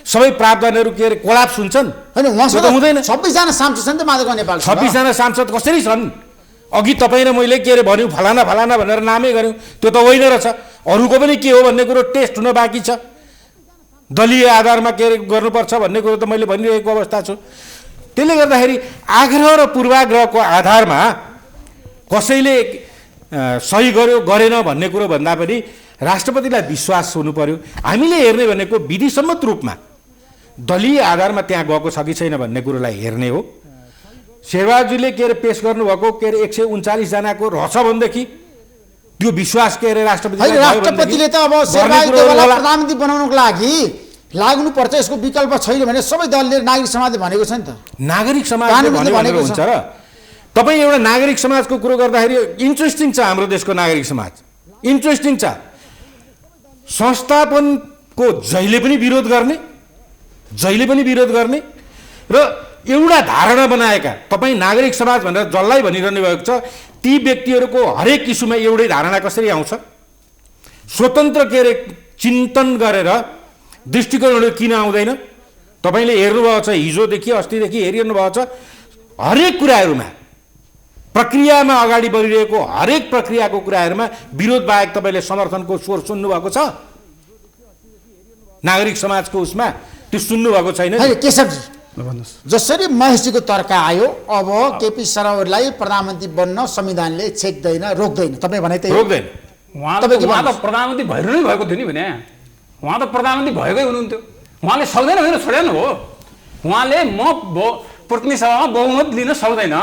सबै प्रावधानहरू के अरे कोलाप्स हुन्छन्? हुँदैन। 26 जना सांसद छन् त माधव नेपाल, 26 जना सांसद कसरी छन्? अघि तपाईँ र मैले के अरे भन्यौँ फलाना भनेर नामै गर्यौँ, त्यो त होइन रहेछ। अरूको पनि के हो भन्ने कुरो टेस्ट हुन बाँकी छ। दलीय आधारमा के अरे गर्नुपर्छ भन्ने कुरो त मैले भनिरहेको अवस्था छु। त्यसले गर्दाखेरि आग्रह र पूर्वाग्रहको आधारमा कसैले सही गर्यो गरेन भन्ने कुरो भन्दा पनि राष्ट्रपतिलाई विश्वास हुनु पर्यो। हामीले हेर्ने भनेको विधिसम्मत रूपमा दलीय आधारमा त्यहाँ गएको छ कि छैन भन्ने कुरोलाई हेर्ने हो। शेरबहादुरले के अरे पेश गर्नुभएको के अरे 139 जनाको रहेछ भनेदेखि त्यो विश्वास के अरे राष्ट्रपतिले त अब शेरबहादुरलाई प्रधानमन्त्री बनाउनको लागि लाग्नुपर्छ, यसको विकल्प छैन भने सबै दलले नागरिक समाजले भनेको छ नि त। नागरिक समाजले भनेको हुन्छ र तपाईँ एउटा नागरिक समाजको कुरो गर्दाखेरि इन्ट्रेस्टिङ छ। हाम्रो देशको नागरिक समाज इन्ट्रेस्टिङ छ। संस्थापनको जहिले पनि विरोध गर्ने र एउटा धारणा बनाएका तपाईँ नागरिक समाज भनेर जसलाई भनिरहनु भएको छ, ती व्यक्तिहरूको हरेक किसिममा एउटै धारणा कसरी आउँछ? स्वतन्त्र के अरे चिन्तन गरेर दृष्टिकोणहरू किन आउँदैन? तपाईँले हेर्नुभएको छ, हिजोदेखि अस्तिदेखि हेरिरहनु भएको छ, हरेक कुराहरूमा प्रक्रियामा अगाडि बढिरहेको हरेक प्रक्रियाको कुराहरूमा विरोध बाहेक तपाईँले समर्थनको स्वर सुन्नुभएको छ? नागरिक समाजको उसमा त्यो सुन्नुभएको छैन? केशवजी, जसरी महेशजीको तर्क आयो, अब केपी शर्मा ओलीलाई प्रधानमन्त्री बन्न संविधानले छेक्दैन, रोक्दैन, तपाईँ भने त्यही रोक्दैन। उहाँ त प्रधानमन्त्री भएर नै भएको थियो नि भने, उहाँ त प्रधानमन्त्री भएकै हुनुहुन्थ्यो। उहाँले सक्दैन भनेर छोडेन हो। उहाँले म प्रतिनिधि सभामा बहुमत लिन सक्दैन,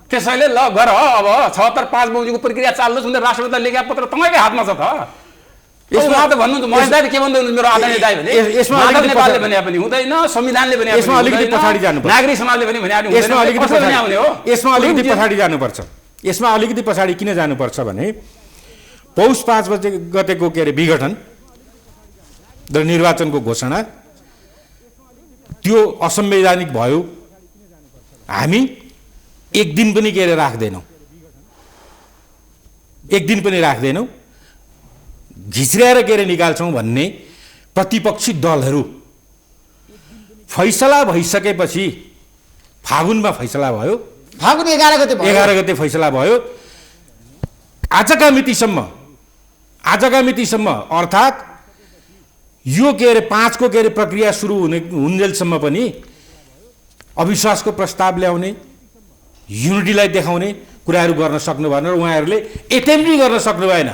त्यसैले ल गर अब 76-5 बहुमतको प्रक्रिया चाल्नुहोस् भनेर राष्ट्रपतिले लेखेको पत्र तपाईँकै हातमा छ त। यसमा त भन्नुहुन्छ महेश दाइले के भन्दै हुनुहुन्छ मेरो आदरणीय दाइ भने, यसमा नेपालले भने पनि हुँदैन, संविधानले भने यसमा अलिकति पछाडि जानुपर्छ, नागरिक समाजले पनि भने यसमा अलिकति पछाडि जानुपर्छ। यसमा अलिकति पछाडि किन जानुपर्छ भने पौष 5 गतेको के अरे विघटन र निर्वाचनको घोषणा त्यो असंवैधानिक भयो। हामी एक दिन पनि के अरे राख्दैनौँ, घिच्राएर के अरे निकाल्छौँ भन्ने प्रतिपक्षी दलहरू फैसला भइसकेपछि फागुनमा फैसला भयो, फागुन 11 गते फैसला भयो। आजका मितिसम्म आजका मितिसम्म अर्थात् यो के अरे 5 को के अरे प्रक्रिया सुरु हुन्जेलसम्म पनि अविश्वासको प्रस्ताव ल्याउने, युनिटीलाई देखाउने कुराहरू गर्न सक्नु भएन र उहाँहरूले एटेम्प्ट गर्न सक्नु भएन।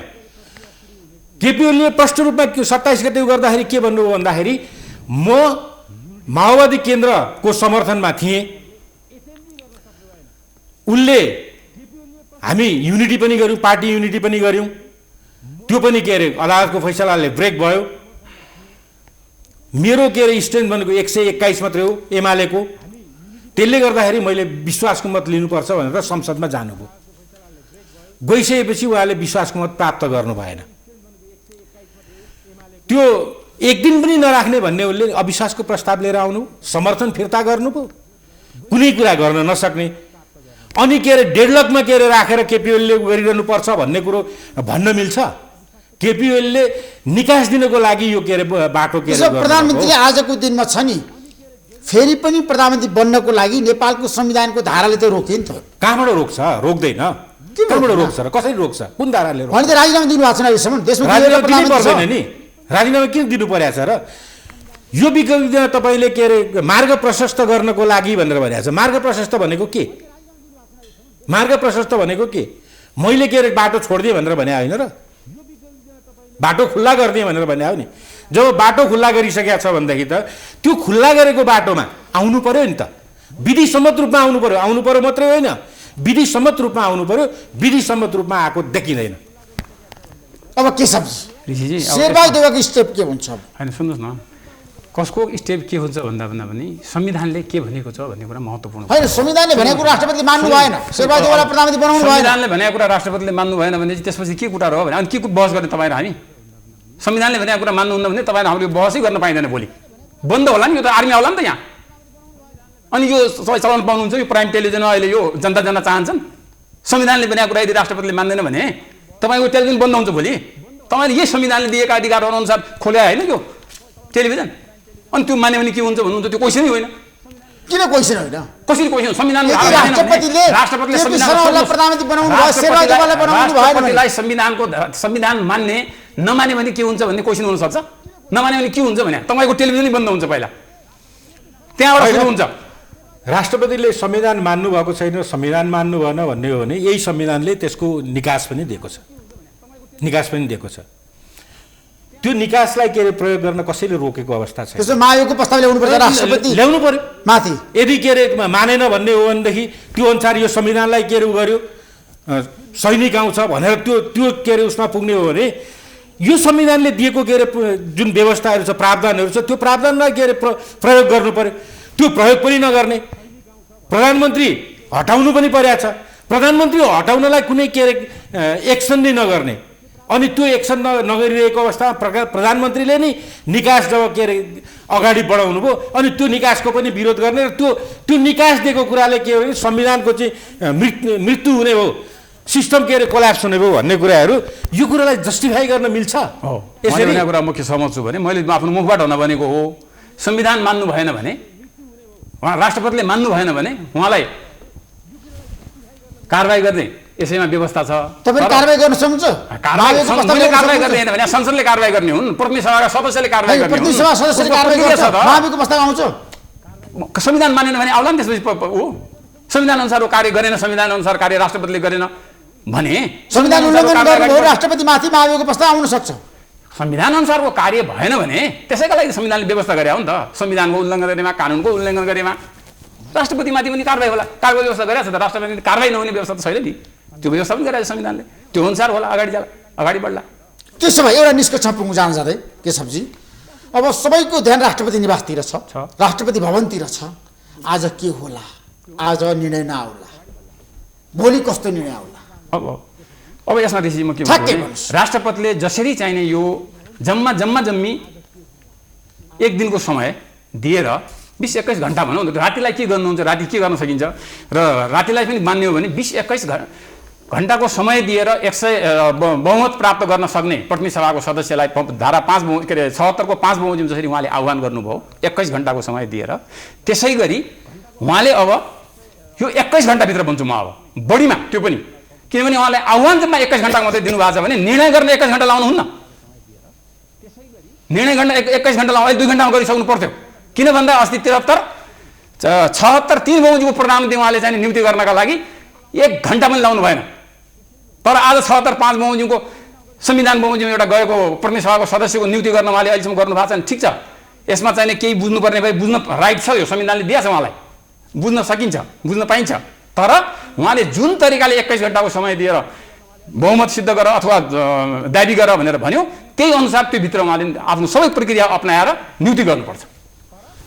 केपी ओलीले प्रष्ट रूपमा 27 गते गर्दाखेरि के भन्नुभयो भन्दाखेरि म माओवादी केन्द्रको समर्थनमा थिएँ, उनले हामी युनिटी पनि गर्यौँ, पार्टी युनिटी पनि गर्यौँ, त्यो पनि के अरे अदालतको फैसलाले ब्रेक भयो। मेरो के अरे स्ट्रेन्थ भनेको 121 मात्रै हो एमालेको, त्यसले गर्दाखेरि मैले विश्वासको मत लिनुपर्छ भनेर संसदमा जानुभयो। गइसकेपछि उहाँले विश्वासको मत प्राप्त गर्नु भएन। त्यो एक दिन पनि नराख्ने भन्ने उसले अविश्वासको प्रस्ताव लिएर आउनु, समर्थन फिर्ता गर्नुभयो, कुनै कुरा गर्न नसक्ने। अनि के अरे डेडलकमा के अरे राखेर केपी ओलीले गरिरहनु पर्छ भन्ने कुरो भन्न मिल्छ? केपी ओलीले निकास दिनको लागि यो के अरे बाटो के अरे प्रधानमन्त्री आजको दिनमा छ नि, फेरि पनि प्रधानमन्त्री बन्नको लागि नेपालको संविधानको धाराले त रोक्यो नि त। कहाँबाट रोक्छ? रोक्दैन। कहाँबाट रोक्छ र कसरी रोक्छ? कुन धाराले रोक्छ? भने त राजीनामा दिनुभएको छैन अहिलेसम्म देशमा। राजीनामा दिनै पर्दैन नि, राजीनामा किन दिनु परेको छ र? यो विगतमा तपाईँले के अरे मार्ग प्रशस्त गर्नको लागि भनेर भनिरहेको छ। मार्ग प्रशस्त भनेको के? मार्ग प्रशस्त भनेको के? मैले के अरे बाटो छोडिदिएँ भनेर भने होइन र? बाटो खुल्ला गरिदिएँ भनेर भने हो नि। जब बाटो खुल्ला गरिसकेको छ भनेदेखि त त्यो खुल्ला गरेको बाटोमा आउनु पर्यो नि त, विधिसम्मत रूपमा आउनु पर्यो। आउनु पर्यो मात्रै होइन, विधिसम्मत रूपमा आउनु पर्यो। विधिसम्मत रूपमा आएको देखिँदैन। अब के सब्जी ऋषिजी शेरबहादुर देउवाको स्टेप के हुन्छ? होइन सुन्नुहोस् न, कसको स्टेप के हुन्छ भन्दा पनि संविधानले के भनेको छ भन्ने कुरा महत्त्वपूर्ण होइन। संविधानले भनेको कुरा राष्ट्रपतिले मान्नु भएन, शेरबहादुर देउवालाई प्रधानमन्त्री बनाउनु भएन। संविधानले भनेको कुरा राष्ट्रपतिले मान्नु भएन भने त्यसपछि के कुरा हो भने अनि के बहस गर्ने तपाईँ र हामी? संविधानले भनेको कुरा मान्नुहुन्न भने तपाईँ हामीले बहसै गर्न पाइँदैन। भोलि बन्द होला नि, यो त आर्मी आउला नि त यहाँ। अनि यो सबै चलाउन पाउनुहुन्छ? यो प्राइम टेलिभिजन अहिले यो जनता जान्न चाहन्छन्। संविधानले भनेको कुरा यदि राष्ट्रपतिले मान्दैन भने तपाईँको टेलिभिजन बन्द हुन्छ भोलि। तपाईँले यही संविधानले दिएका अधिकारहरू अनुसार खोल्या होइन यो टेलिभिजन। अनि त्यो मान्यो भने के हुन्छ भन्नुहुन्छ? त्यो क्वेसनै होइन। किन क्वेसन होइन? कसरी क्वेसन? संविधानले राष्ट्रपतिले प्रधानमन्त्री बनाउनु भयो, शेरबहादुर देउवालाई बनाउनु भएन भने संविधान मान्ने नमाने भने के हुन्छ भन्ने क्वेसन हुन सक्छ। नमाने भने के हुन्छ भने तपाईँको टेलिभिजनै बन्द हुन्छ पहिला, त्यहाँबाट सुरु हुन्छ। राष्ट्रपतिले संविधान मान्नु भएको छैन, संविधान मान्नु भएन भन्ने हो भने यही संविधानले त्यसको निकास पनि दिएको छ। निकास पनि दिएको छ। त्यो निकासलाई के अरे प्रयोग गर्न कसैले रोकेको अवस्था छैन। त्यसो महाभियोगको प्रस्ताव ल्याउनु पर्छ, राष्ट्रपति ल्याउनु पर्यो माथि। यदि के अरे मानेन भन्ने हो भनेदेखि त्यो अनुसार यो संविधानलाई के अरे गर्यो, सैनिक आउँछ भनेर त्यो के अरे उसमा पुग्ने हो भने यो संविधानले दिएको के अरे जुन व्यवस्थाहरू छ, प्रावधानहरू छ, त्यो प्रावधानलाई के अरे प्रयोग गर्नु पर्यो। त्यो प्रयोग पनि नगर्ने, प्रधानमन्त्री हटाउनु पनि परेको छ। प्रधानमन्त्री हटाउनलाई कुनै के अरे एक्सन नै नगर्ने, अनि त्यो एक्सन नगरिरहेको अवस्थामा प्रधानमन्त्रीले नै निकास जब के अरे अगाडि बढाउनु भयो, अनि त्यो निकासको पनि विरोध गर्ने र त्यो निकास दिएको कुराले के हो भने संविधानको चाहिँ मृत्यु हुने हो, सिस्टम के अरे कोल्याप्स हुने भयो भन्ने कुराहरू, यो कुरालाई जस्टिफाई गर्न मिल्छ? यसरी कुरा म के समझ्छु भने मैले आफ्नो मुखबाट हुन भनेको हो, संविधान मान्नु भएन भने, उहाँ राष्ट्रपतिले मान्नु भएन भने उहाँलाई कारबाही गर्ने यसैमा व्यवस्था छ। तपाईले कारबाही गर्न सक्नुहुन्छ? कारबाही गर्ने भने संसदले कारबाही गर्ने हुन्, प्रतिनिधि सभाका सदस्यले कारबाही गर्ने हुन्। प्रतिनिधि सभा सदस्यले कारबाही गर्छ, महाभियोगको प्रस्ताव आउँछ। संविधान मानेन भने आउला नि त्यसपछि ऊ संविधान अनुसार कार्य गरेन, संविधान अनुसार कार्य राष्ट्रपतिले गरेन भने संविधान उल्लङ्घन गर्नुभयो, राष्ट्रपति माथि महाभियोगको प्रस्ताव आउन सक्छ। संविधान अनुसारको कार्य भएन भने त्यसैका लागि संविधानले व्यवस्था गरे हो नि त। संविधानको उल्लङ्घन गरेमा, कानुनको उल्लङ्घन गरेमा राष्ट्रपतिमाथि पनि कारबाही होला। कारबाही व्यवस्था गरेछ त, राष्ट्रपतिले कारबाही नहुने व्यवस्था त छैन नि। त्यो व्यवस्था पनि गरेछ संविधानले, त्यो अनुसार होला, अगाडि जाला, अगाडि बढ्ला। त्यसो भए एउटा निष्कर्षमा पुग्नु जान जाँदै के सब्जी, अब सबैको ध्यान राष्ट्रपति निवासतिर छ, राष्ट्रपति भवनतिर छ। आज के होला? आज निर्णय नआउला, भोलि कस्तो निर्णय आउला? अब यसमा ऋषि म के भन्छु, राष्ट्रपतिले जसरी चाहिने यो जम्मी 1 दिनको समय दिएर 20-21 घण्टा भनौँ, रातिलाई के गर्नुहुन्छ, राति के गर्न सकिन्छ र रातिलाई पनि मान्ने हो भने 20-21 घण्टाको समय दिएर 100 बहुमत प्राप्त गर्न सक्ने प्रतिनिधि सभाको सदस्यलाई धारा 5 बहुमत के अरे 76 को 5 बहुमत जसरी उहाँले आह्वान गर्नुभयो 21 घण्टाको समय दिएर, त्यसै गरी उहाँले अब यो 21 घण्टाभित्र भन्छु म अब बढीमा त्यो पनि किनभने उहाँले आह्वान जम्मा 21 घण्टा मात्रै दिनुभएको छ भने निर्णय गर्न 21 घण्टा लाउनुहुन्न। निर्णय गर्न 21 घण्टा लाउनु 2 घण्टामा गरिसक्नु पर्थ्यो। किन भन्दा अस्ति 76 बमोजिमको प्रधानमन्त्री उहाँले चाहिँ नियुक्ति गर्नका लागि 1 घण्टा पनि लाउनु भएन। तर आज 76 5 बमोजिमको संविधान बमोजिम एउटा गएको प्रतिनिधि सभाको सदस्यको नियुक्ति गर्न उहाँले अहिलेसम्म गर्नु भएको छ नि, ठिक छ। यसमा चाहिँ केही बुझ्नुपर्ने भए बुझ्न राइट छ, यो संविधानले दिएको छ उहाँलाई, बुझ्न सकिन्छ, बुझ्न पाइन्छ। तर उहाँले जुन तरिकाले 21 घण्टाको समय दिएर बहुमत सिद्ध गर अथवा दाबी गर भनेर भन्यो, त्यही अनुसार त्यो भित्र उहाँले आफ्नो सबै प्रक्रिया अपनाएर नियुक्ति गर्नुपर्छ।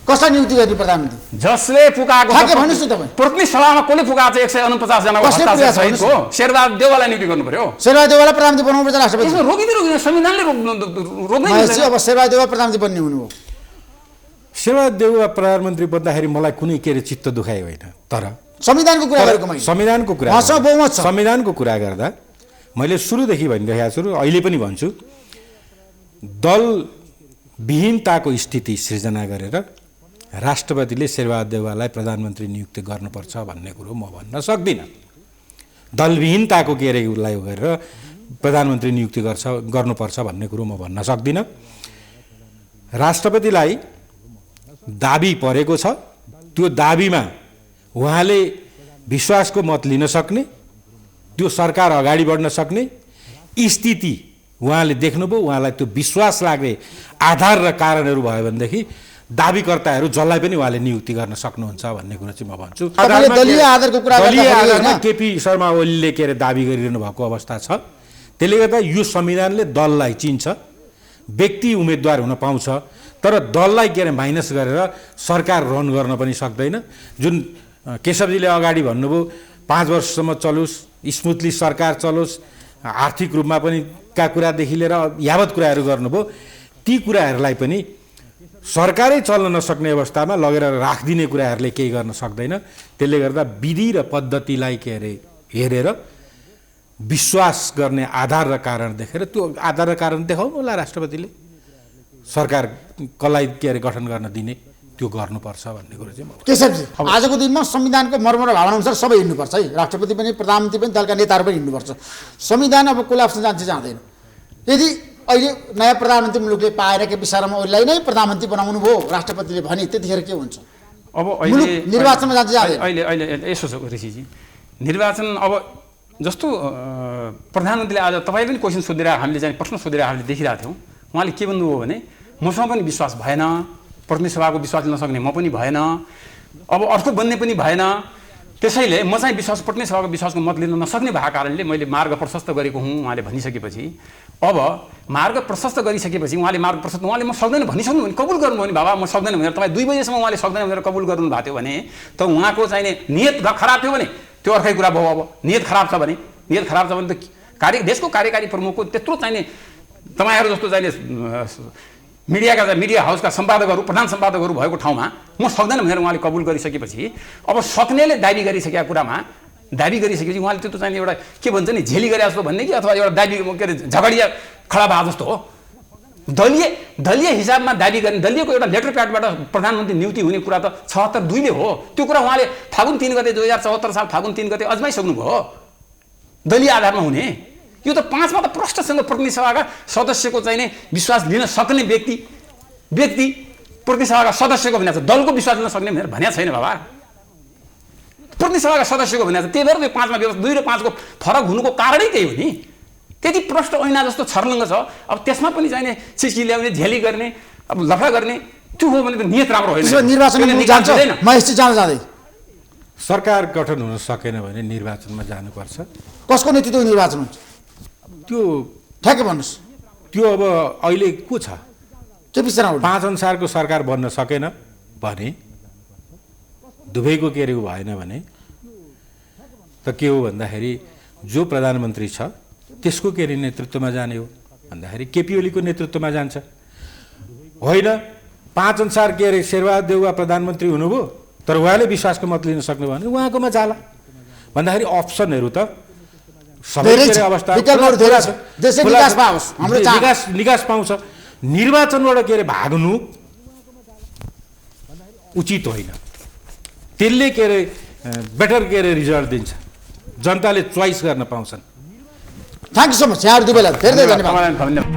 कसलाई नियुक्ति गर्ने प्रधानमन्त्री? जसले पुकाएको प्रतिनिधि सभामा कसले पुकाएको छ 149 जनाको हस्ताक्षर सहितको शेरबहादुर देउवालाई नियुक्ति गर्नु पर्यो। शेरबहादुर देउवालाई प्रधानमन्त्री बनाउनुपर्छ राष्ट्रपति। यसमा रोकिँदैन, संविधानले रोक्दैन। अब शेरबहादुर देउवा प्रधानमन्त्री बन्ने हुनुभयो। शेरबहादुर देउवा प्रधानमन्त्री बन्दाखेरि मलाई कुनै चित्त दुखाइ होइन। तर संविधानको कुरा गरेको मैले, संविधानको कुरा गर्दा मैले सुरुदेखि भनिरहेको छु, अहिले पनि भन्छु, दल विहीनताको स्थिति सृजना गरेर राष्ट्रपतिले शेरबहादुर देउवालाई प्रधानमन्त्री नियुक्ति गर्नुपर्छ भन्ने कुरो म भन्न सक्दिनँ। दलविहीनताको उसलाई गरेर प्रधानमन्त्री नियुक्ति गर्नुपर्छ भन्ने कुरो म भन्न सक्दिनँ। राष्ट्रपतिलाई दाबी परेको छ, त्यो दाबीमा उहाँले विश्वासको मत लिन सक्ने, त्यो सरकार अगाडि बढ्न सक्ने स्थिति उहाँले देख्नुभयो। उहाँलाई त्यो विश्वास लाग्ने आधार र कारणहरू भयो भनेदेखि दाबीकर्ताहरू जसलाई पनि उहाँले नियुक्ति गर्न सक्नुहुन्छ भन्ने कुरो चाहिँ म भन्छु। दलीय आधारको कुरा गर्दा केपी शर्मा ओलीले दाबी गरिरहनु भएको अवस्था छ। त्यसले गर्दा यो संविधानले दललाई चिन्छ, व्यक्ति उम्मेदवार हुन पाउँछ, तर दललाई माइनस गरेर सरकार रन गर्न पनि सक्दैन। जुन केशवजीले अगाडि भन्नुभयो 5 वर्षसम्म चलोस्, स्मुथली सरकार चलोस्, आर्थिक रूपमा पनि का कुरादेखि लिएर यावत कुराहरू गर्नुभयो, ती कुराहरूलाई पनि सरकारै चल्न नसक्ने अवस्थामा लगेर राखिदिने कुराहरूले केही गर्न सक्दैन। त्यसले गर्दा विधि र पद्धतिलाई हेरेर विश्वास गर्ने आधार र कारण देखेर त्यो आधार र कारण देखाउनु होला राष्ट्रपतिले, सरकार कसलाई गठन गर्न दिने त्यो गर्नुपर्छ भन्ने कुरो चाहिँ म। केशवजी, आजको दिनमा संविधानको मर्म र भावना अनुसार सबै हिँड्नुपर्छ है, राष्ट्रपति पनि प्रधानमन्त्री पनि दलका नेताहरू पनि हिँड्नुपर्छ। संविधान अब कोल्याप्स जान्छ जाँदैन। यदि अहिले नयाँ प्रधानमन्त्री मुलुकले पाएर केपी शर्मा ओलीलाई नै प्रधानमन्त्री बनाउनु भयो राष्ट्रपतिले भने, त्यतिखेर के हुन्छ? अब अहिले निर्वाचनमा जान्छ जाँदैन? अहिले यसो छ ऋषिजी, निर्वाचन अब जस्तो प्रधानमन्त्रीले आज तपाईँले पनि क्वेसन सोधिरहेको, हामीले चाहिँ प्रश्न सोधिरहेको हामीले देखिरहेको थियौँ। उहाँले के भन्नुभयो भने मसँग पनि विश्वास भएन, प्रतिनिधि सभाको विश्वास लिन सक्ने म पनि भएन, अब अर्को बन्ने पनि भएन, त्यसैले म चाहिँ प्रतिनिधि सभाको विश्वासको मत लिन नसक्ने भएको कारणले मैले मार्ग प्रशस्त गरेको हुँ उहाँले भनिसकेपछि, अब मार्ग प्रशस्त गरिसकेपछि उहाँले मार्ग प्रशस्त उहाँले म सक्दैन भनिसक्नु भने कबुल गर्नु भने बाबा म सक्दैन भनेर तपाईँ 2 बजेसम्म उहाँले सक्दैन भनेर कबुल गर्नु भएको थियो भने त उहाँको चाहिँ नियत खराब थियो भने त्यो अर्कै कुरा भयो। अब नियत खराब छ भने त देशको कार्यकारी प्रमुखको त्यत्रो चाहिने तपाईँहरू जस्तो चाहिने मिडिया हाउसका सम्पादकहरू, प्रधान सम्पादकहरू भएको ठाउँमा म सक्दैन भनेर उहाँले कबुल गरिसकेपछि, अब सक्नेले दाबी गरिसकेका कुरामा दाबी गरिसकेपछि उहाँले त्यो चाहिँ एउटा के भन्छ नि झेली गरे जस्तो भन्ने कि अथवा एउटा दाबी झगडिया खडा भए जस्तो हो। दलीय हिसाबमा दाबी गर्ने, दलीयको एउटा लेटर प्याडबाट प्रधानमन्त्री नियुक्ति हुने कुरा त 76-2 हो। त्यो कुरा उहाँले फागुन 3 गते 2074 साल फागुन 3 गते अजमाइसक्नुभयो दलीय आधारमा हुने। यो त 5मा त प्रष्टसँग प्रतिनिधि सभाका सदस्यको चाहिँ विश्वास लिन सक्ने व्यक्ति प्रतिनिधि सभाका सदस्यको भनेको छ, दलको विश्वास लिन सक्ने भनेर भनेको छैन बाबा, प्रतिनिधि सभाका सदस्यको भनेको छ। त्यही भएर 5मा व्यवस्था 2 र 5 को फरक हुनुको कारणै त्यही हो नि। त्यति प्रष्ट ऐना जस्तो छर्लङ्ग छ। अब त्यसमा पनि चाहिने सिस्की ल्याउने, झेली गर्ने, अब लफडा गर्ने, त्यो हो भने त नियत राम्रो होइन। सरकार गठन हुन सकेन भने निर्वाचनमा जानुपर्छ। कसको नेतृत्व निर्वाचन हुन्छ त्यो ठ्याक्कै भन्नुहोस्। त्यो अब अहिले को छ? केपी शर्मा ओली 5 अनुसारको सरकार बन्न सकेन भने, दुवैको भएन भने त के हो भन्दाखेरि जो प्रधानमन्त्री छ त्यसको नेतृत्वमा जाने हो भन्दाखेरि केपी ओलीको नेतृत्वमा जान्छ। होइन 5 अनुसार शेरबहादुर देउवा प्रधानमन्त्री हुनुभयो तर उहाँले विश्वासको मत लिन सक्नु भने उहाँकोमा जाला भन्दाखेरि अप्सनहरू त अवस्था निकास पाउँछ। निर्वाचनबाट भाग्नु उचित होइन, त्यसले बेटर रिजल्ट दिन्छ। जनताले चोइस गर्न पाउँछन्। थ्याङ्क यू सो मच, यहाँहरू दुवैलाई धेरै धेरै धन्यवाद। तपाईँलाई धन्यवाद।